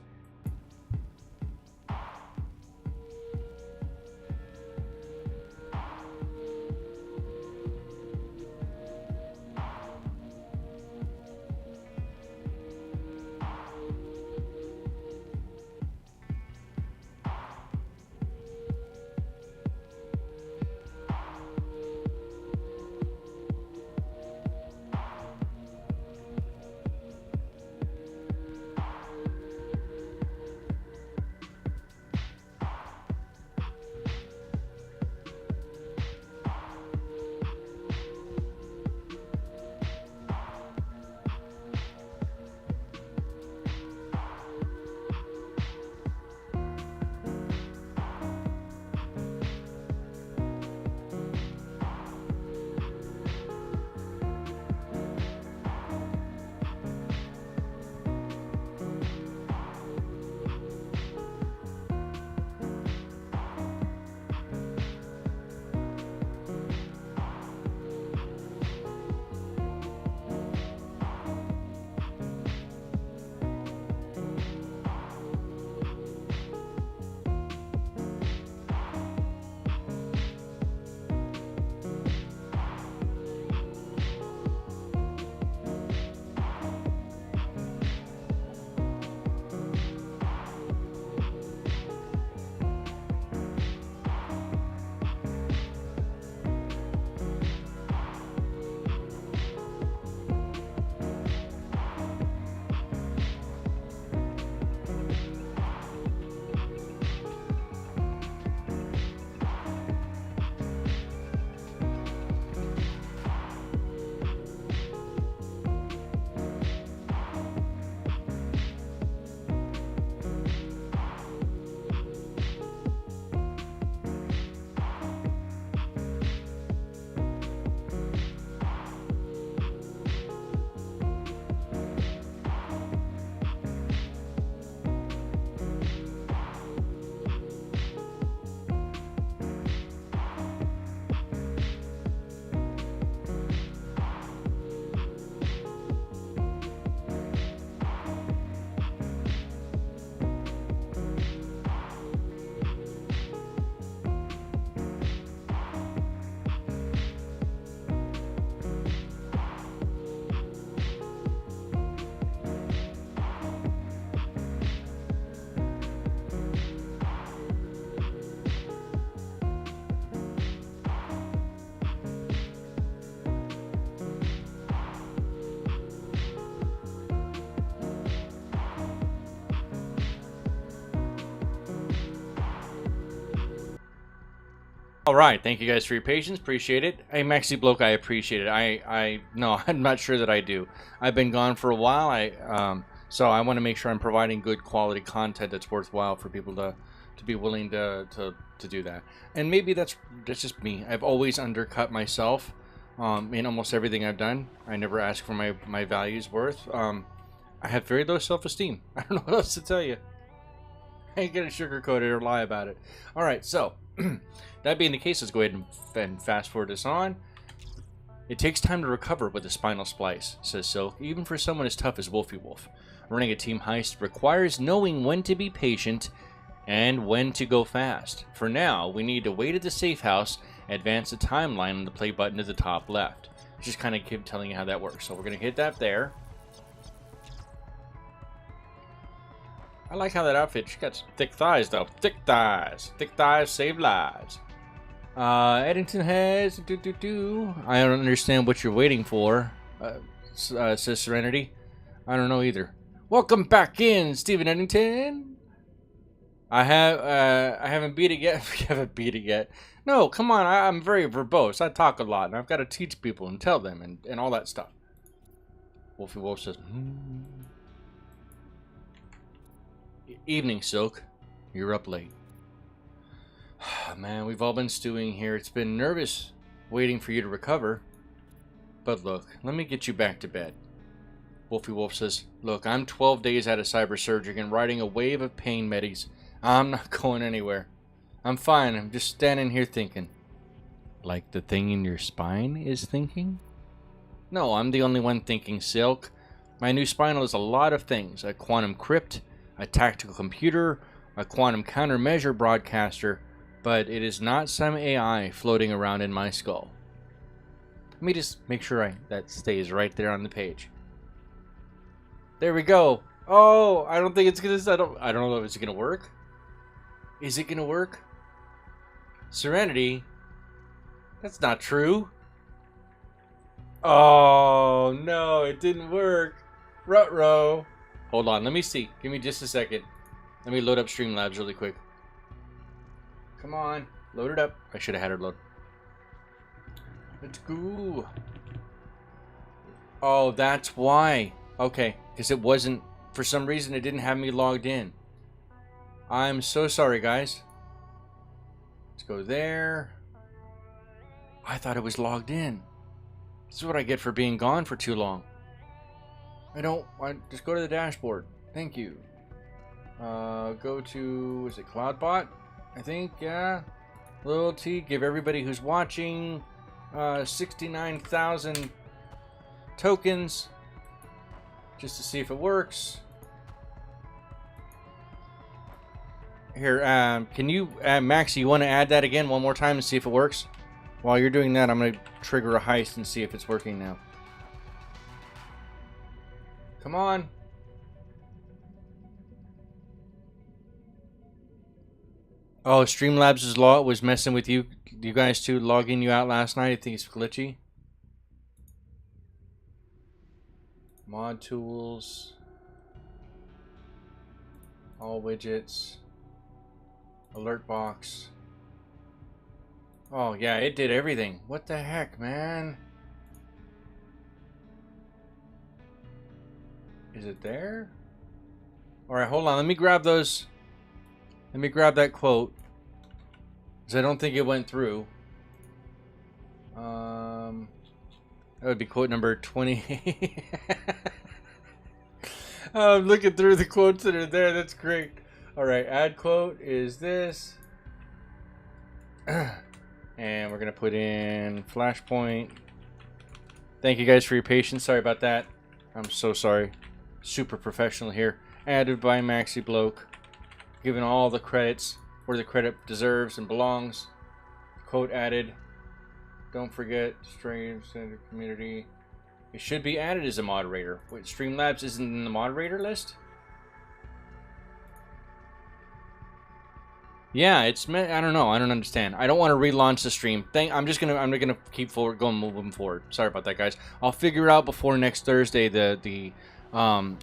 All right, thank you guys for your patience. Appreciate it. Hey, Maxi Bloke, I appreciate it. No, I'm not sure that I do. I've been gone for a while. So I want to make sure I'm providing good quality content that's worthwhile for people to be willing to do that. And maybe that's just me. I've always undercut myself in almost everything I've done. I never ask for my values worth. I have very low self-esteem. I don't know what else to tell you. I ain't gonna sugarcoat it or lie about it. All right, so that being the case, let's go ahead and fast forward this on. It takes time to recover with a spinal splice, says Silk, even for someone as tough as Wolfie Wolf. Running a team heist requires knowing when to be patient and when to go fast. For now, we need to wait at the safe house, advance the timeline on the play button to the top left. Just kind of keep telling you how that works. So we're going to hit that there. I like how that outfit, she got some thick thighs though. Thick thighs. Thick thighs save lives. Eddington has I don't understand what you're waiting for, says Serenity. I don't know either. Welcome back in, Stephen Eddington. I haven't beat it yet. We haven't beat it yet. No, come on. I'm very verbose. I talk a lot, and I've got to teach people and tell them and all that stuff. Wolfie Wolf says, Evening, Silk. You're up late. Man, we've all been stewing here. It's been nervous waiting for you to recover. But look, let me get you back to bed. Wolfie Wolf says, look, I'm 12 days out of cyber surgery and riding a wave of pain medis. I'm not going anywhere. I'm fine. I'm just standing here thinking. Like the thing in your spine is thinking? No, I'm the only one thinking, Silk. My new spinal is a lot of things. A quantum crypt, a tactical computer, a quantum countermeasure broadcaster, but it is not some AI floating around in my skull. Let me just make sure that stays right there on the page. There we go. Oh, I don't think it's gonna. I don't know if it's gonna work. Is it gonna work? Serenity. That's not true. Oh no, it didn't work. Ruh-roh. Hold on, let me see. Give me just a second. Let me load up Streamlabs really quick. Come on, load it up. I should have had her load. Let's go. Oh, that's why. Okay, because it wasn't, for some reason it didn't have me logged in. I'm so sorry, guys. Let's go there. I thought it was logged in. This is what I get for being gone for too long. Just go to the dashboard. Thank you. Go to, is it CloudBot? I think, yeah. Loyalty, give everybody who's watching 69,000 tokens just to see if it works. Here, can you, Max, you want to add that again one more time and see if it works? While you're doing that, I'm going to trigger a heist and see if it's working now. Come on. Oh, Streamlabs was messing with you guys too, logging you out last night. I think it's glitchy. Mod tools. All widgets. Alert box. Oh, yeah, it did everything. What the heck, man? Is it there? Alright, hold on. Let me grab those. Let me grab that quote. Because I don't think it went through. That would be quote number 20. I'm looking through the quotes that are there. That's great. Alright, add quote is this. And we're going to put in Flashpoint. Thank you guys for your patience. Sorry about that. I'm so sorry. Super professional here. Added by Maxi Bloke. Given all the credits where the credit deserves and belongs. Quote added. Don't forget, Stream Center Community. It should be added as a moderator. Wait, Streamlabs isn't in the moderator list? Yeah, it's, I don't know. I don't understand. I don't want to relaunch the stream. I'm gonna keep moving forward. Sorry about that, guys. I'll figure out before next Thursday the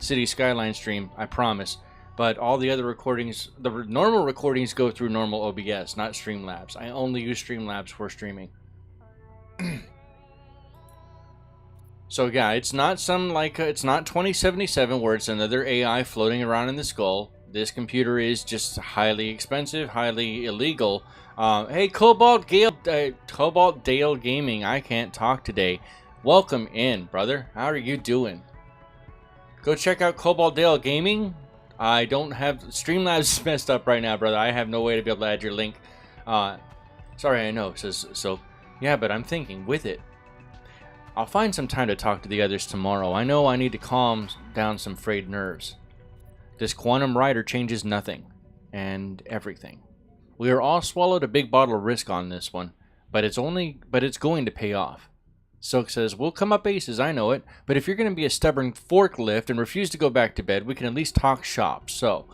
City Skyline stream. I promise. But all the other recordings, the normal recordings go through normal OBS, not Streamlabs. I only use Streamlabs for streaming. So yeah, it's not it's not 2077 where it's another AI floating around in the skull. This computer is just highly expensive, highly illegal. Hey, Cobalt Dale Gaming, I can't talk today. Welcome in, brother. How are you doing? Go check out Cobalt Dale Gaming. I don't have Streamlabs messed up right now, brother. I have no way to be able to add your link. Sorry, I know. So yeah, but I'm thinking with it. I'll find some time to talk to the others tomorrow. I know I need to calm down some frayed nerves. This quantum rider changes nothing and everything. We are all swallowed a big bottle of risk on this one, but it's going to pay off. Silk says, we'll come up aces, I know it, but if you're going to be a stubborn forklift and refuse to go back to bed, we can at least talk shop. So,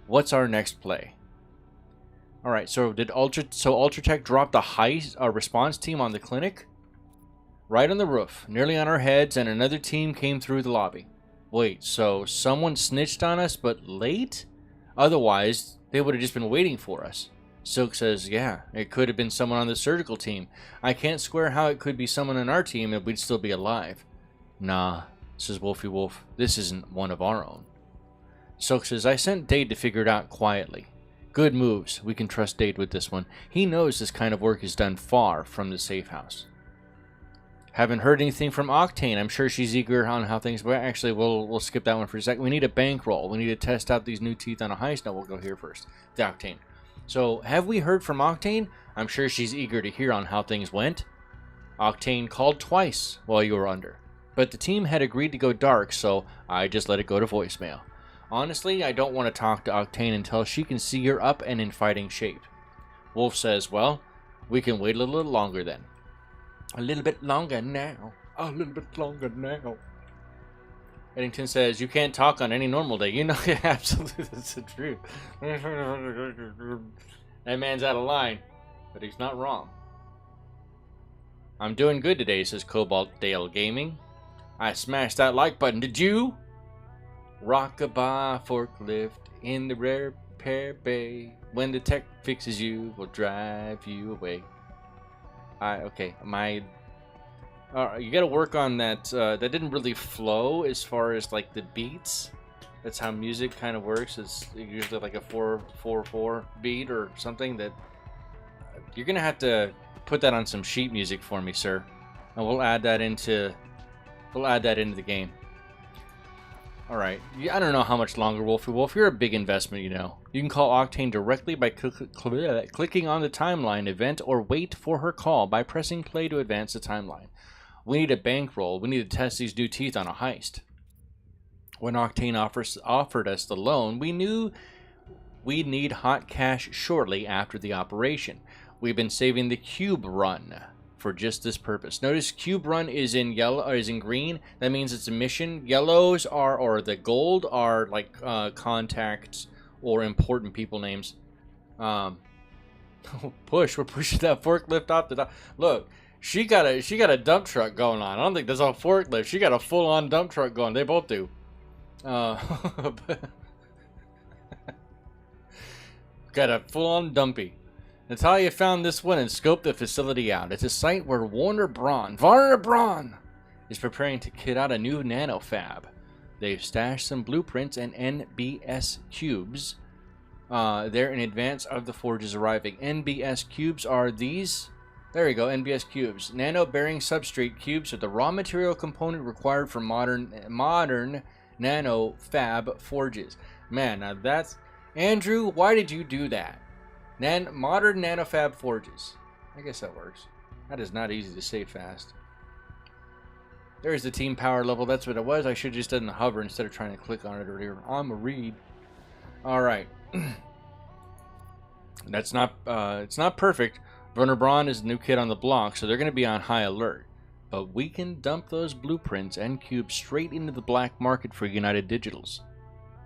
what's our next play? Alright, so Ultratech dropped a response team on the clinic? Right on the roof, nearly on our heads, and another team came through the lobby. Wait, so someone snitched on us, but late? Otherwise, they would have just been waiting for us. Silk says, yeah, it could have been someone on the surgical team. I can't square how it could be someone on our team and we'd still be alive. Nah, says Wolfie Wolf, this isn't one of our own. Silk says, I sent Dade to figure it out quietly. Good moves, we can trust Dade with this one. He knows this kind of work is done far from the safe house. Haven't heard anything from Octane. I'm sure she's eager on how things... Well, actually, we'll skip that one for a second. We need a bankroll. We need to test out these new teeth on a heist. No, we'll go here first. The Octane. So, have we heard from Octane? I'm sure she's eager to hear on how things went. Octane called twice while you were under. But the team had agreed to go dark, so I just let it go to voicemail. Honestly, I don't want to talk to Octane until she can see you're up and in fighting shape. Wolf says, well, we can wait a little longer then. A little bit longer now. A little bit longer now. Eddington says, you can't talk on any normal day. You know, absolutely, that's the truth. That man's out of line, but he's not wrong. I'm doing good today, says Cobalt Dale Gaming. I smashed that like button, did you? Rockabye forklift in the repair bay. When the tech fixes you, we'll drive you away. Okay, you gotta work on that. That didn't really flow as far as like the beats. That's how music kind of works. It's usually like a 4/4/4 beat or something. That you're gonna have to put that on some sheet music for me, sir, and we'll add that into the game. All right. I don't know how much longer, Wolfie Wolf. You're a big investment, you know. You can call Octane directly by clicking on the timeline event or wait for her call by pressing play to advance the timeline. We need a bankroll. We need to test these new teeth on a heist. When Octane offered us the loan, we knew we'd need hot cash shortly after the operation. We've been saving the cube run for just this purpose. Notice cube run is in yellow, or is in green. That means it's a mission. Yellows are, or the gold are like contacts or important people names. We're pushing that forklift off the top. Look, she got a dump truck going on. I don't think there's a forklift. She got a full-on dump truck going. They both do. Got a full-on dumpy. Natalia found this one and scoped the facility out. It's a site where Warner Braun is preparing to kit out a new nanofab. They've stashed some blueprints and NBS cubes there in advance of the forges arriving. NBS cubes are these. There you go, NBS cubes. Nano-bearing substrate cubes are the raw material component required for modern nanofab forges. Man, now that's... Andrew, why did you do that? Modern nanofab forges. I guess that works. That is not easy to say fast. There's the team power level. That's what it was. I should have just done the hover instead of trying to click on it earlier. I'm a read. Alright. That's not, it's not perfect. Werner Braun is the new kid on the block, so they're going to be on high alert. But we can dump those blueprints and cubes straight into the black market for United Digitals.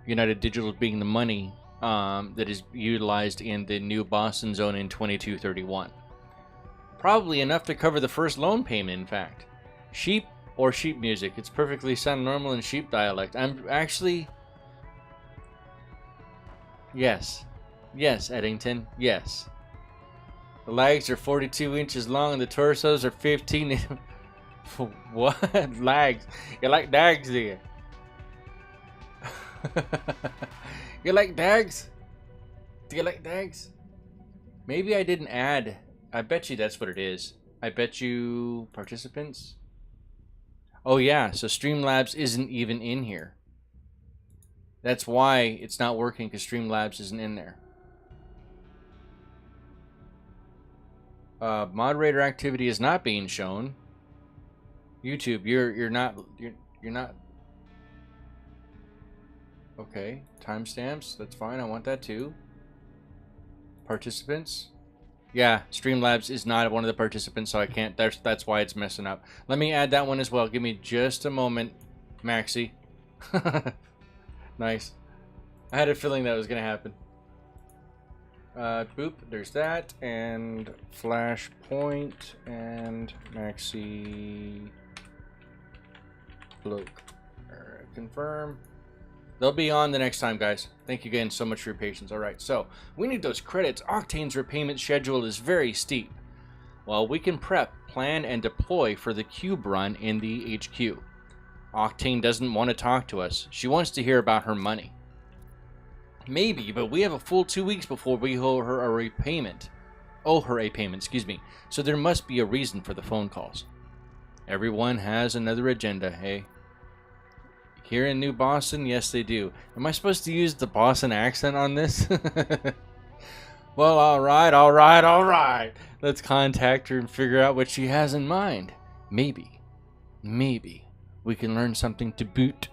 United Digitals being the money that is utilized in the new Boston zone in 2231. Probably enough to cover the first loan payment, in fact. Sheep or sheep music. It's perfectly sound normal in sheep dialect. I'm actually... Yes. Yes, Eddington. Yes. The legs are 42 inches long and the torsos are 15 What? Lags? You like dags, do you? You like dags? Do you like dags? Maybe I didn't add. I bet you that's what it is. I bet you participants. Oh yeah, so Streamlabs isn't even in here. That's why it's not working, because Streamlabs isn't in there. Moderator activity is not being shown. YouTube, you're not. Okay, timestamps. That's fine. I want that too. Participants. Yeah, Streamlabs is not one of the participants, so I can't. That's why it's messing up. Let me add that one as well. Give me just a moment, Maxi. Nice. I had a feeling that was gonna happen. Boop. There's that, and Flashpoint, and Maxi. Bloke. Confirm. They'll be on the next time, guys. Thank you again so much for your patience. All right, so we need those credits. Octane's repayment schedule is very steep. Well, we can prep, plan, and deploy for the cube run in the HQ. Octane doesn't want to talk to us. She wants to hear about her money. Maybe, but we have a full 2 weeks before we owe her a repayment. Excuse me. So there must be a reason for the phone calls. Everyone has another agenda, hey? Here in New Boston, yes they do. Am I supposed to use the Boston accent on this? Well, alright. Let's contact her and figure out what she has in mind. Maybe we can learn something to boot.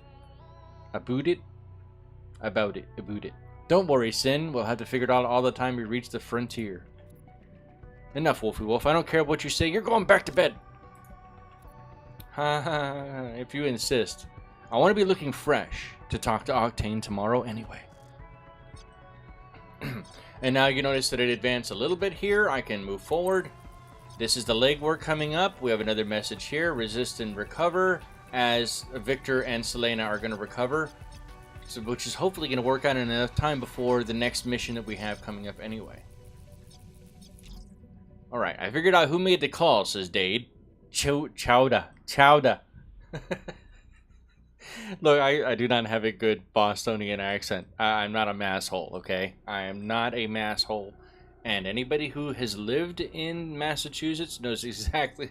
About it. Don't worry, Sin. We'll have to figure it out all the time we reach the frontier. Enough, Wolfie Wolf. I don't care what you say. You're going back to bed. If you insist. I want to be looking fresh to talk to Octane tomorrow anyway. And now you notice that it advanced a little bit here. I can move forward. This is the legwork coming up. We have another message here. Resist and recover, as Victor and Selena are going to recover. So, which is hopefully going to work out in enough time before the next mission that we have coming up anyway. Alright, I figured out who made the call, says Dade. Chowda. Look, I do not have a good Bostonian accent. I'm not a masshole, okay? I am not a masshole. And anybody who has lived in Massachusetts knows exactly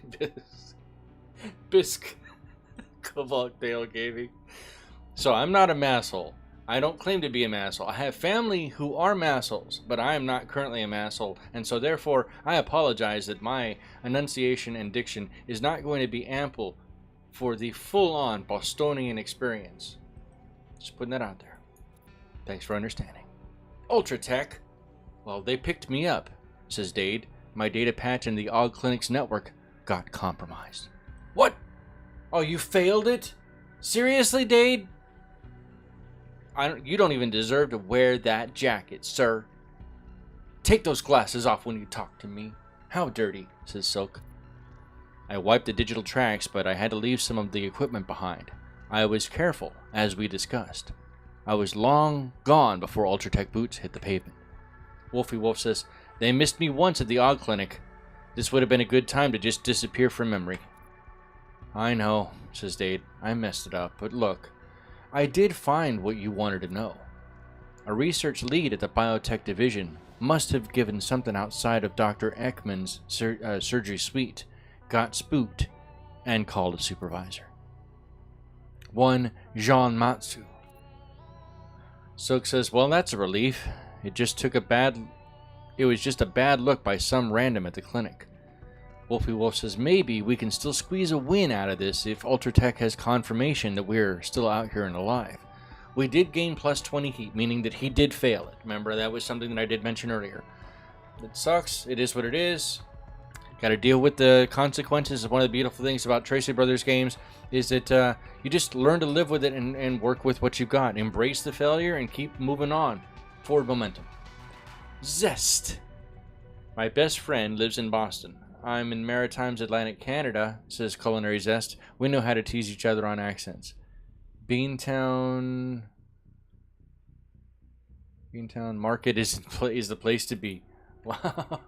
Bisque Cobalt Dale Gaming. So I'm not a masshole. I don't claim to be a masshole. I have family who are massholes, but I am not currently a masshole. And so therefore, I apologize that my enunciation and diction is not going to be ample for the full-on Bostonian experience. Just putting that out there. Thanks for understanding. Ultratech. Well, they picked me up, says Dade. My data patch in the Og Clinic's network got compromised. What? Oh, you failed it? Seriously, Dade? You don't even deserve to wear that jacket, sir. Take those glasses off when you talk to me. How dirty, says Silk. I wiped the digital tracks, but I had to leave some of the equipment behind. I was careful, as we discussed. I was long gone before Ultratech boots hit the pavement. Wolfie Wolf says, they missed me once at the Og Clinic. This would have been a good time to just disappear from memory. I know, says Dade. I messed it up, but look, I did find what you wanted to know. A research lead at the biotech division must have given something outside of Dr. Ekman's surgery suite, got spooked, and called a supervisor. One Jean Matsu. Silk says, well, that's a relief. It was just a bad look by some random at the clinic. Wolfie Wolf says, maybe we can still squeeze a win out of this if Ultratech has confirmation that we're still out here and alive. We did gain plus 20 heat, meaning that he did fail it. Remember, that was something that I did mention earlier. It sucks. It is what it is. Got to deal with the consequences. One of the beautiful things about Trese Brothers games is that you just learn to live with it and work with what you've got. Embrace the failure and keep moving on. Forward momentum. Zest. My best friend lives in Boston. I'm in Maritimes, Atlantic Canada, says Culinary Zest. We know how to tease each other on accents. Beantown... Greentown Market is the place to be. Wow.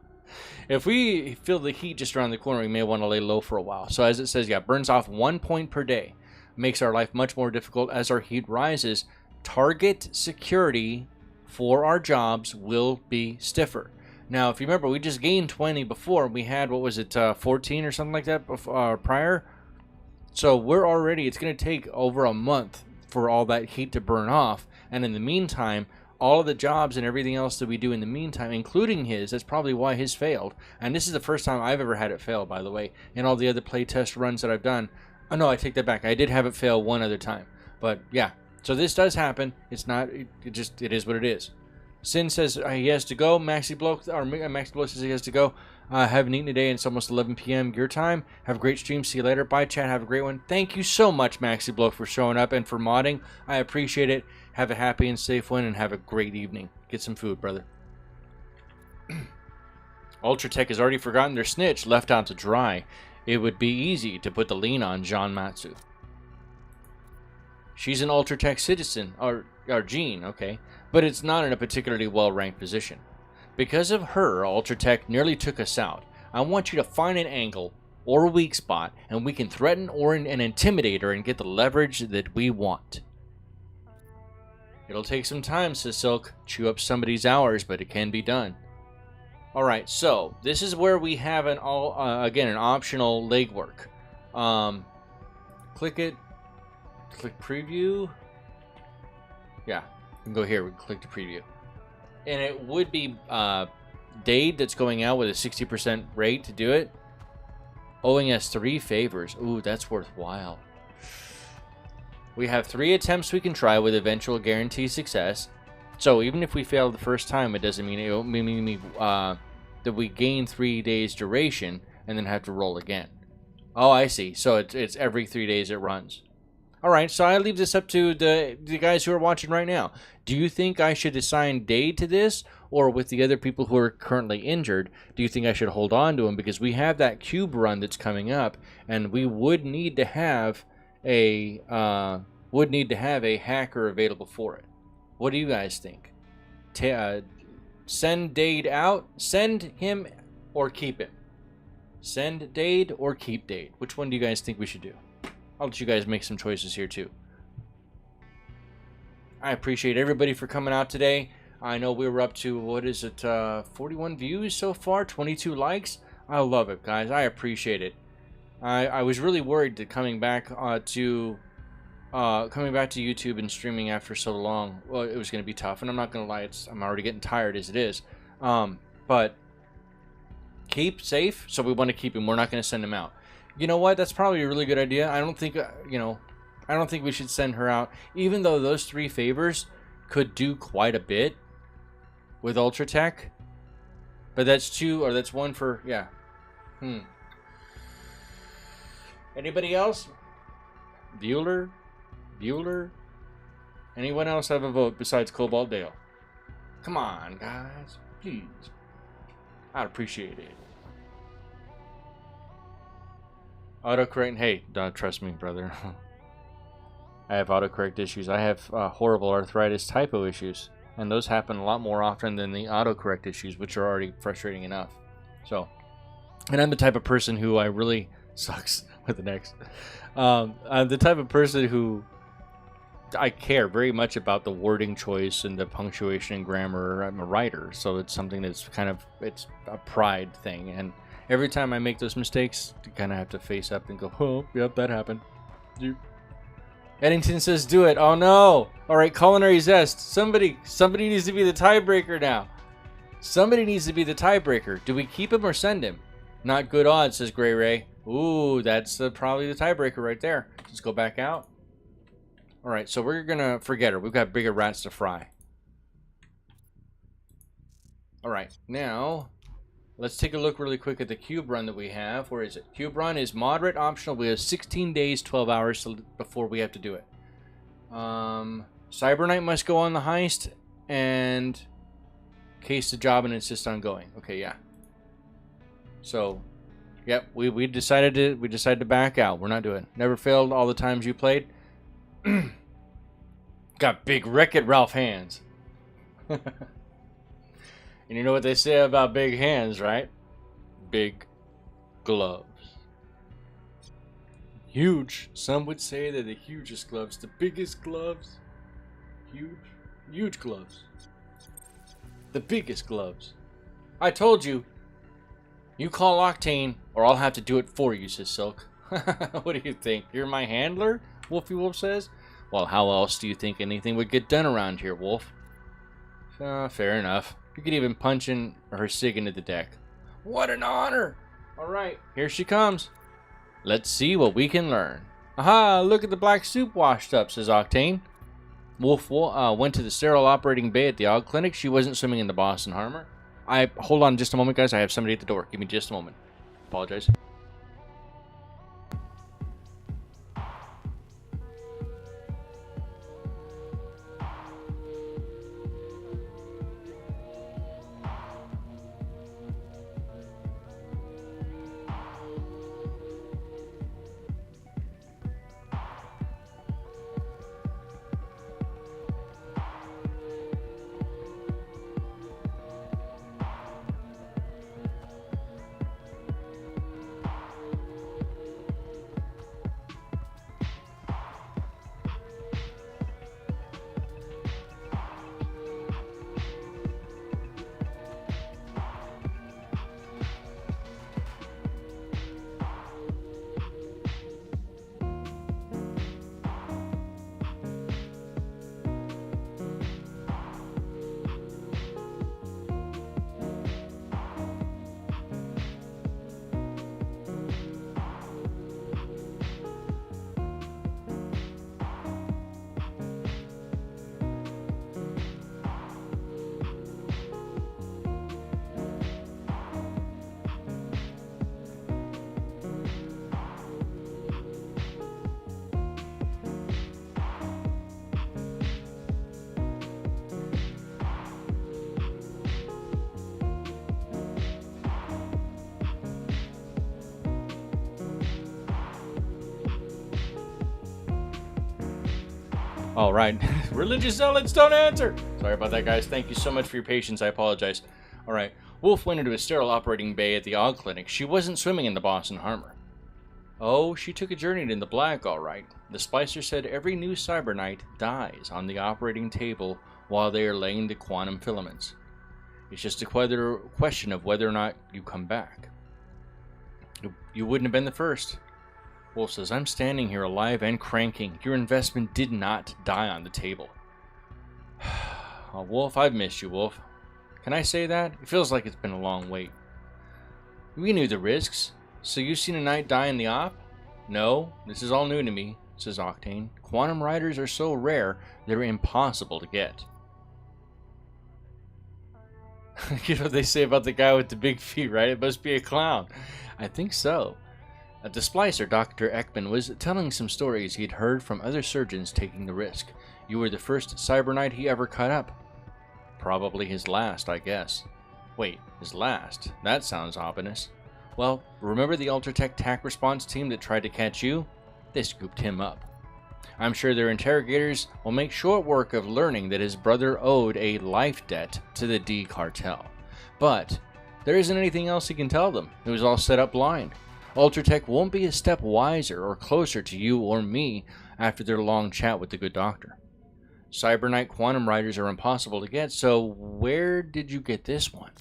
If we feel the heat just around the corner, we may want to lay low for a while. So as it says, yeah, burns off 1 point per day. Makes our life much more difficult as our heat rises. Target security for our jobs will be stiffer. Now, if you remember, we just gained 20 before. We had, what was it, 14 or something like that prior? So we're already, it's going to take over a month for all that heat to burn off. And in the meantime, all of the jobs and everything else that we do in the meantime, including his, that's probably why his failed. And this is the first time I've ever had it fail, by the way, in all the other playtest runs that I've done. Oh, no, I take that back. I did have it fail one other time. But, yeah. So this does happen. It's not, it is what it is. Sin says he has to go. Maxi Bloke says he has to go. Haven't eaten today, and it's almost 11 p.m. your time. Have a great stream. See you later. Bye, chat. Have a great one. Thank you so much, Maxi Bloke, for showing up and for modding. I appreciate it. Have a happy and safe one, and have a great evening. Get some food, brother. Ultratech has already forgotten their snitch, left out to dry. It would be easy to put the lien on John Matsu. She's an Ultratech citizen, or Jean, okay, but it's not in a particularly well-ranked position. Because of her, Ultratech nearly took us out. I want you to find an angle or a weak spot, and we can threaten and intimidate her and get the leverage that we want. It'll take some time, says Silk. Chew up somebody's hours, but it can be done. Alright, so this is where we have an optional legwork. Click it. Click preview. Yeah, we can go here. We can click the preview. And it would be Dade that's going out with a 60% rate to do it. Owing us 3 favors. Ooh, that's worthwhile. We have 3 attempts we can try with eventual guaranteed success. So even if we fail the first time, it doesn't mean that we gain 3 days duration and then have to roll again. Oh, I see. So it's every 3 days it runs. All right, so I leave this up to the guys who are watching right now. Do you think I should assign Dade to this, or with the other people who are currently injured, do you think I should hold on to him? Because we have that cube run that's coming up, and we would need to have a hacker available for it. What do you guys think? Send Dade out, send him, or keep him? Send Dade or keep Dade? Which one do you guys think we should do? I'll let you guys make some choices here too. I appreciate everybody for coming out today. I know we were up to, what is it, 41 views so far, 22 likes. I love it, guys. I appreciate it. I was really worried that coming back to YouTube and streaming after so long, well, it was going to be tough. And I'm not going to lie, I'm already getting tired as it is. But keep safe, so we want to keep him. We're not going to send him out. You know what? That's probably a really good idea. I don't think, I don't think we should send her out, even though those 3 favors could do quite a bit with Ultratech. But that's 2, or that's 1 for, yeah. Anybody else? Bueller? Anyone else have a vote besides Cobalt Dale? Come on, guys. Please. I'd appreciate it. Autocorrect. Hey, don't trust me, brother. I have autocorrect issues. I have horrible arthritis typo issues. And those happen a lot more often than the autocorrect issues, which are already frustrating enough. So, and I'm the type of person who I really sucks with the next. I'm the type of person who I care very much about the wording choice and the punctuation and grammar. I'm a writer, so it's something that's kind of, it's a pride thing. And every time I make those mistakes, you kind of have to face up and go, oh, yep, that happened. Eddington says, do it. Oh, no. All right, Culinary Zest. Somebody needs to be the tiebreaker now. Somebody needs to be the tiebreaker. Do we keep him or send him? Not good odds, says Gray Ray. Ooh, that's probably the tiebreaker right there. Let's go back out. All right, so we're going to forget her. We've got bigger rats to fry. All right, now let's take a look really quick at the cube run that we have. Where is it? Cube run is moderate optional. We have 16 days, 12 hours before we have to do it. Cyber Knight must go on the heist and case the job and insist on going. Okay, yeah. So, yep, we decided to back out. We're not doing it. Never failed all the times you played. Got big Wreck-It Ralph hands. And you know what they say about big hands, right? Big gloves. Huge. Some would say they're the hugest gloves, the biggest gloves. Huge gloves. The biggest gloves. I told you. You call Octane, or I'll have to do it for you, says Silk. What do you think? You're my handler? Wolfie Wolf says. Well, how else do you think anything would get done around here, Wolf? Fair enough. You could even punch in her sig into the deck. What an honor! Alright, here she comes. Let's see what we can learn. Aha, look at the black soup washed up, says Octane. Wolf went to the sterile operating bay at the Og Clinic. She wasn't swimming in the Boston Harbor. Hold on just a moment, guys. I have somebody at the door. Give me just a moment. Apologize. All right. Religious zealots don't answer. Sorry about that, guys. Thank you so much for your patience. I apologize. All right. Wolf went into a sterile operating bay at the Og Clinic. She wasn't swimming in the Boston Harbor. Oh, she took a journey in the black, all right. The Splicer said every new cyber knight dies on the operating table while they are laying the quantum filaments. It's just a question of whether or not you come back. You wouldn't have been the first. Wolf says, I'm standing here alive and cranking. Your investment did not die on the table. Oh, Wolf, I've missed you, Wolf. Can I say that? It feels like it's been a long wait. We knew the risks. So you've seen a knight die in the op? No, this is all new to me, says Octane. Quantum riders are so rare, they're impossible to get. You know what they say about the guy with the big feet, right? It must be a clown. I think so. At the Splicer, Dr. Ekman was telling some stories he'd heard from other surgeons taking the risk. You were the first cyber knight he ever cut up. Probably his last, I guess. Wait, his last? That sounds ominous. Well, remember the Ultratech TAC response team that tried to catch you? They scooped him up. I'm sure their interrogators will make short work of learning that his brother owed a life debt to the D cartel. But there isn't anything else he can tell them. It was all set up blind. Ultratech won't be a step wiser or closer to you or me after their long chat with the good doctor. Cyberknight quantum riders are impossible to get, so where did you get this one?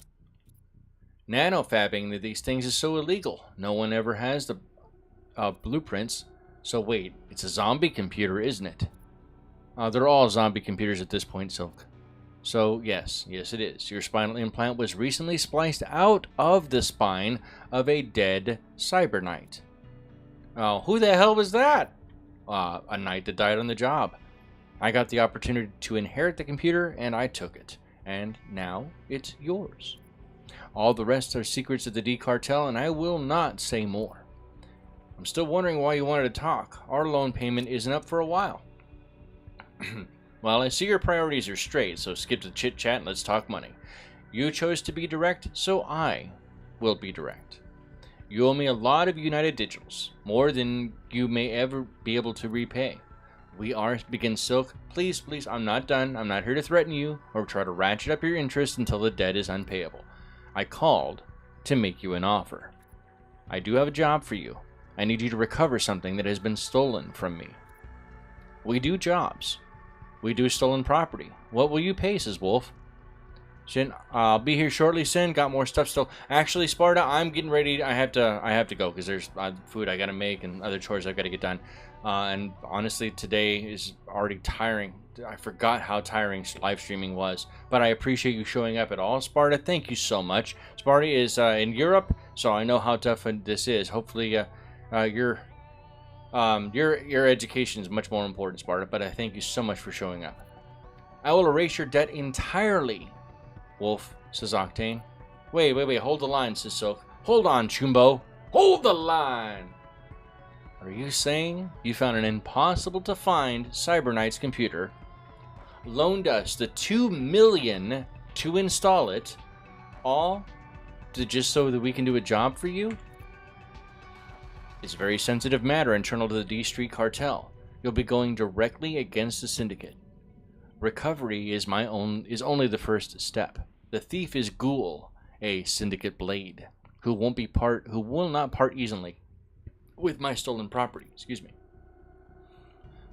Nanofabbing these things is so illegal. No one ever has the blueprints. So wait, it's a zombie computer, isn't it? They're all zombie computers at this point, Silk. So yes it is. Your spinal implant was recently spliced out of the spine of a dead cyber knight. Oh, who the hell was that? A knight that died on the job. I got the opportunity to inherit the computer and I took it. And now it's yours. All the rest are secrets of the D cartel and I will not say more. I'm still wondering why you wanted to talk. Our loan payment isn't up for a while. Well, I see your priorities are straight, so skip the chit-chat and let's talk money. You chose to be direct, so I will be direct. You owe me a lot of United Digitals, more than you may ever be able to repay. Begins Silk. Please, please, I'm not done. I'm not here to threaten you or try to ratchet up your interest until the debt is unpayable. I called to make you an offer. I do have a job for you. I need you to recover something that has been stolen from me. We do jobs. We do stolen property. What will you pay, says Wolf. Sin, I'll be here shortly, Sin. Got more stuff still. Actually, Sparta, I'm getting ready. I have to go because there's food I gotta make and other chores I've got to get done. And honestly, today is already tiring. I forgot how tiring live streaming was. But I appreciate you showing up at all, Sparta. Thank you so much. Sparta is in Europe, so I know how tough this is. Hopefully, your education is much more important, Sparta. But I thank you so much for showing up. I will erase your debt entirely, Wolf, says Octane. Wait, hold the line, says Silk. Hold on, Chumbo. Hold the line! Are you saying you found an impossible-to-find Cyberknight's computer, loaned us the $2 million to install it, all just so that we can do a job for you? It's a very sensitive matter internal to the D Street cartel. You'll be going directly against the syndicate. Recovery is only the first step. The thief is Ghoul, a syndicate blade, who will not part easily with my stolen property. Excuse me.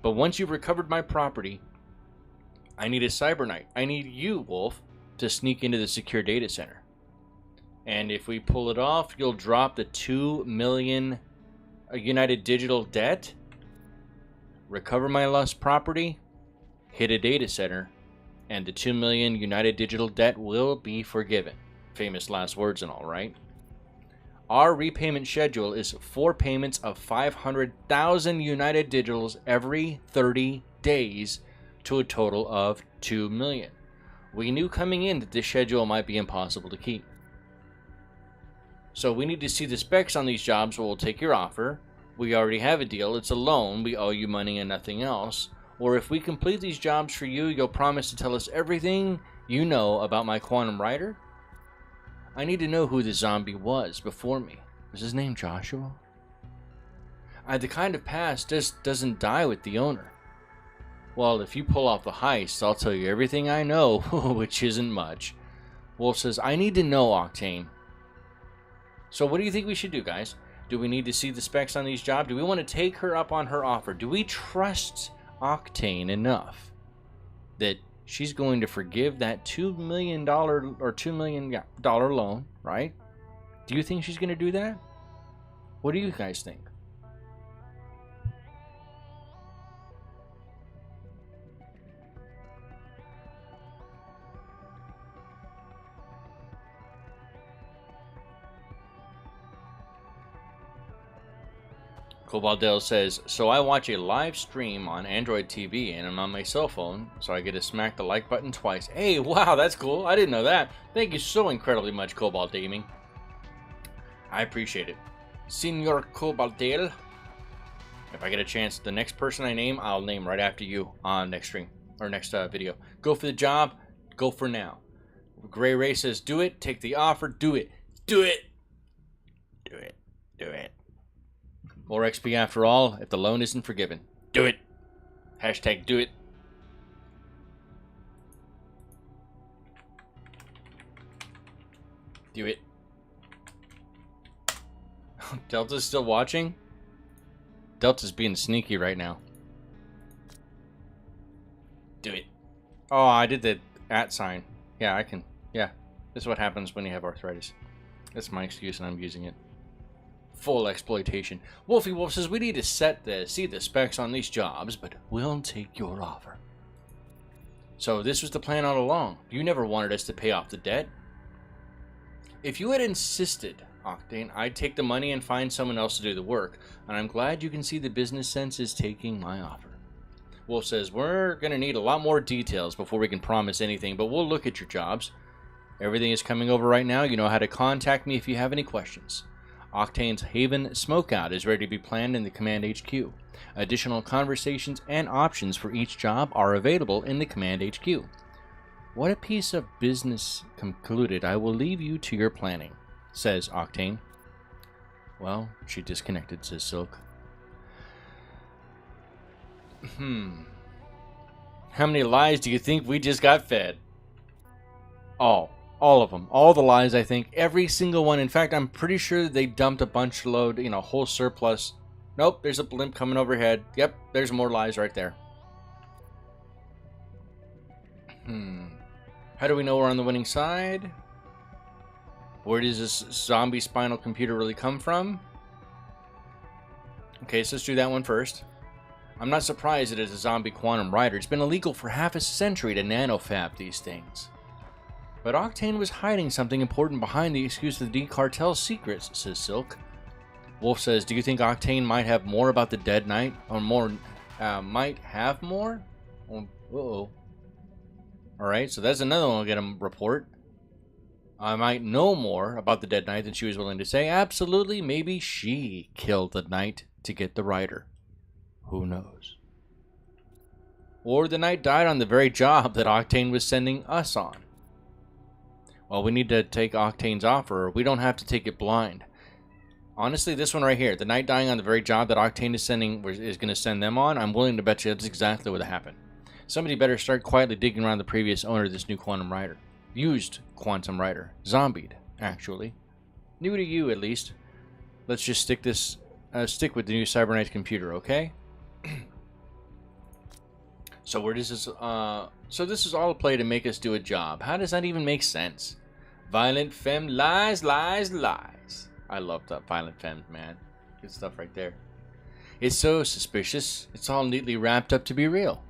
But once you've recovered my property, I need a Cyberknight. I need you, Wolf, to sneak into the secure data center. And if we pull it off, you'll drop the $2 million United Digital debt, recover my lost property, hit a data center, and the $2 million United Digital debt will be forgiven. Famous last words and all, right? Our repayment schedule is 4 payments of 500,000 United Digitals every 30 days to a total of 2 million. We knew coming in that this schedule might be impossible to keep. So we need to see the specs on these jobs. We'll take your offer. We already have a deal. It's a loan. We owe you money and nothing else. Or if we complete these jobs for you, you'll promise to tell us everything you know about my quantum rider? I need to know who the zombie was before me. Was his name Joshua? The kind of past just doesn't die with the owner. Well, if you pull off the heist, I'll tell you everything I know, which isn't much. Wolf says, I need to know, Octane. So what do you think we should do, guys? Do we need to see the specs on these jobs? Do we want to take her up on her offer? Do we trust Octane enough that she's going to forgive that $2 million loan, right? Do you think she's going to do that? What do you guys think? Cobaldale says, so I watch a live stream on Android TV and I'm on my cell phone, so I get to smack the like button twice. Hey, wow, that's cool. I didn't know that. Thank you so incredibly much, Cobalt Gaming. I appreciate it. Senor Cobaldale. If I get a chance, the next person I name, I'll name right after you on next stream or next video. Go for the job. Go for now. Gray Ray says, do it. Take the offer. Do it. Do it. Do it. Do it. More XP after all, if the loan isn't forgiven. Do it. Hashtag do it. Do it. Delta's still watching? Delta's being sneaky right now. Do it. Oh, I did the @ sign. Yeah, I can. Yeah. This is what happens when you have arthritis. That's my excuse and I'm using it. Full exploitation. Wolfie Wolf says we need to see the specs on these jobs, but we'll take your offer. So this was the plan all along. You never wanted us to pay off the debt. If you had insisted, Octane, I'd take the money and find someone else to do the work, and I'm glad you can see the business sense is taking my offer. Wolf says we're going to need a lot more details before we can promise anything, but we'll look at your jobs. Everything is coming over right now. You know how to contact me if you have any questions. Octane's Haven Smokeout is ready to be planned in the Command HQ. Additional conversations and options for each job are available in the Command HQ. What a piece of business concluded. I will leave you to your planning, says Octane. Well, she disconnected, says Silk. How many lies do you think we just got fed? All of them. All the lies, I think. Every single one. In fact, I'm pretty sure they dumped a bunch load, whole surplus. Nope, there's a blimp coming overhead. Yep, there's more lies right there. How do we know we're on the winning side? Where does this zombie spinal computer really come from? Okay, so let's do that one first. I'm not surprised it is a zombie quantum rider. It's been illegal for half a century to nanofab these things. But Octane was hiding something important behind the excuse of the D Cartel's secrets, says Silk. Wolf says, do you think Octane might have more about the Dead Knight? Or might have more? Uh-oh. Alright, so that's another one we'll get a report. I might know more about the Dead Knight than she was willing to say. Absolutely, maybe she killed the Knight to get the rider. Who knows? Or the Knight died on the very job that Octane was sending us on. Well, we need to take Octane's offer. We don't have to take it blind. Honestly, this one right here, the Knight dying on the very job that Octane is going to send them on, I'm willing to bet you that's exactly what happened. Somebody better start quietly digging around the previous owner of this new quantum rider. Used quantum rider. Zombied, actually. New to you, at least. Let's just stick with the new cybernetic computer, okay? So where does this, so this is all a play to make us do a job. How does that even make sense? Violent femme lies, lies, lies. I love that violent femme, man. Good stuff right there. It's so suspicious. It's all neatly wrapped up to be real.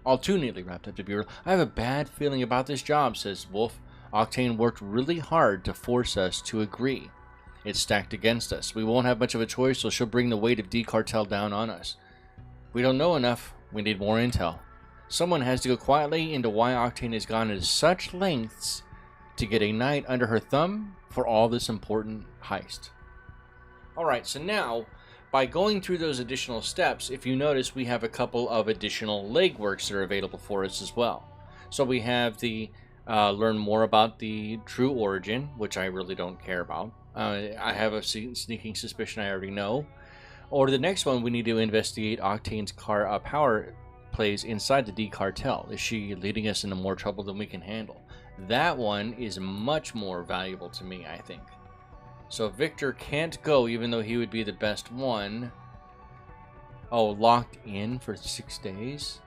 All too neatly wrapped up to be real. I have a bad feeling about this job, says Wolf. Octane worked really hard to force us to agree. It's stacked against us. We won't have much of a choice, so she'll bring the weight of D Cartel down on us. We don't know enough. We need more intel. Someone has to go quietly into why Octane has gone to such lengths to get a Knight under her thumb for all this important heist. Alright, so now, by going through those additional steps, if you notice, we have a couple of additional legworks that are available for us as well. So we have the learn more about the true origin, which I really don't care about. I have a sneaking suspicion I already know. Or the next one, we need to investigate Octane's power plays inside the D Cartel. Is she leading us into more trouble than we can handle? That one is much more valuable to me, I think. So Victor can't go, even though he would be the best one. Oh, locked in for 6 days?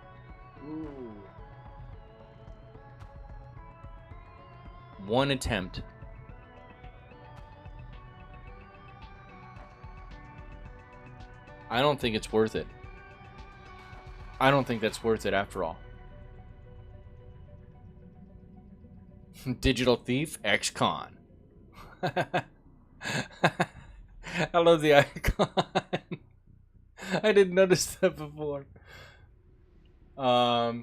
Ooh. One attempt. I don't think it's worth it. I don't think that's worth it after all. Digital thief, ex-con. I love the icon. I didn't notice that before. I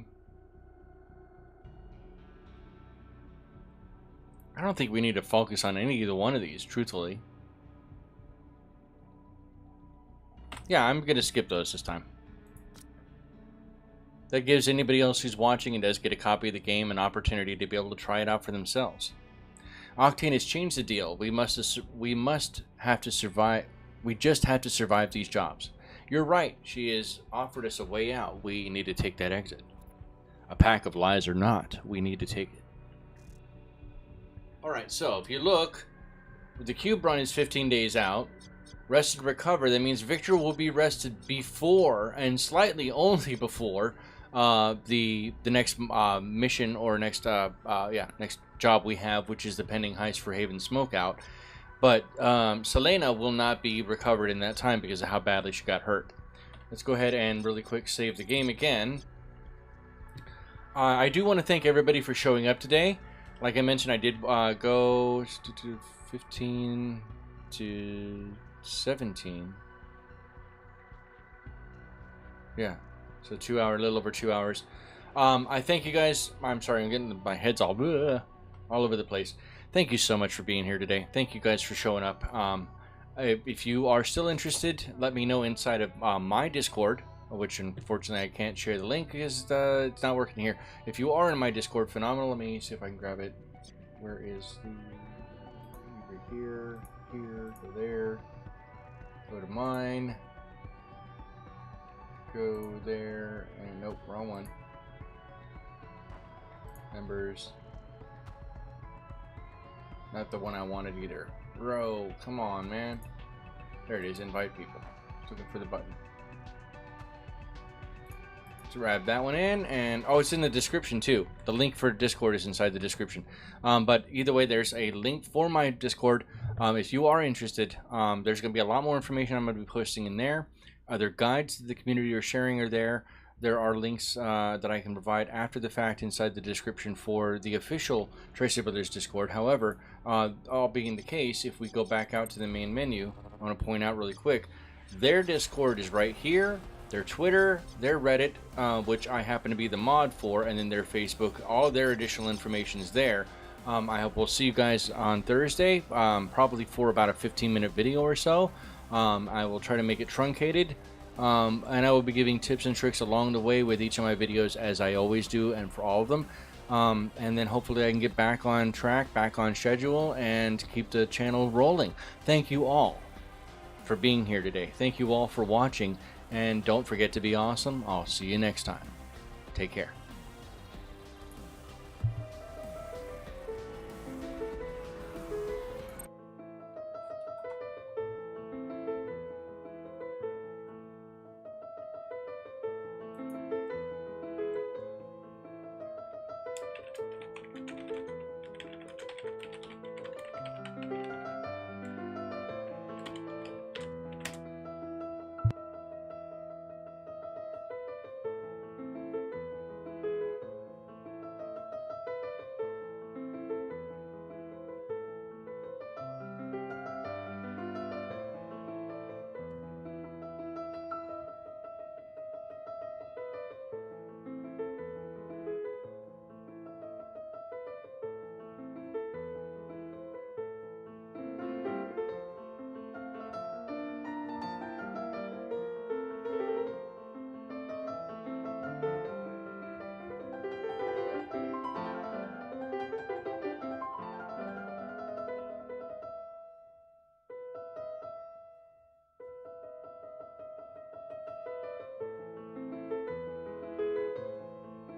don't think we need to focus on either one of these, truthfully. Yeah, I'm going to skip those this time. That gives anybody else who's watching and does get a copy of the game an opportunity to be able to try it out for themselves. Octane has changed the deal. We just have to survive these jobs. You're right. She has offered us a way out. We need to take that exit. A pack of lies or not, we need to take it. Alright, so if you look, the cube run is 15 days out. Rest and recover, that means Victor will be rested before, and slightly only before, the next mission or next job we have, which is the pending heist for Haven Smokeout. But Selena will not be recovered in that time because of how badly she got hurt. Let's go ahead and really quick save the game again. I do want to thank everybody for showing up today. Like I mentioned, I did go to 15 to 17. Yeah, so 2 hour, a little over 2 hours. I thank you guys. I'm sorry, I'm getting my head's all over the place. Thank you so much for being here today. Thank you guys for showing up. If you are still interested, let me know inside of my Discord, which unfortunately I can't share the link because it's not working here. If you are in my Discord, phenomenal. Let me see if I can grab it. Where is the... Over here, go there. Go to mine. go there, and nope, wrong one. Members. Not the one I wanted either. Bro, come on, man. There it is, invite people. Just looking for the button. Let's grab that one in, and oh, it's in the description too. The link for Discord is inside the description. But either way, there's a link for my Discord. If you are interested, there's going to be a lot more information I'm going to be posting in there. Other guides that the community are sharing are there. There are links that I can provide after the fact inside the description for the official Trese Brothers Discord. However, all being the case, if we go back out to the main menu, I want to point out really quick, their Discord is right here, their Twitter, their Reddit, which I happen to be the mod for, and then their Facebook. All their additional information is there. I hope we'll see you guys on Thursday, probably for about a 15-minute video or so. I will try to make it truncated. And I will be giving tips and tricks along the way with each of my videos, as I always do, and for all of them. And then hopefully I can get back on track, back on schedule, and keep the channel rolling. Thank you all for being here today. Thank you all for watching, and don't forget to be awesome. I'll see you next time. Take care.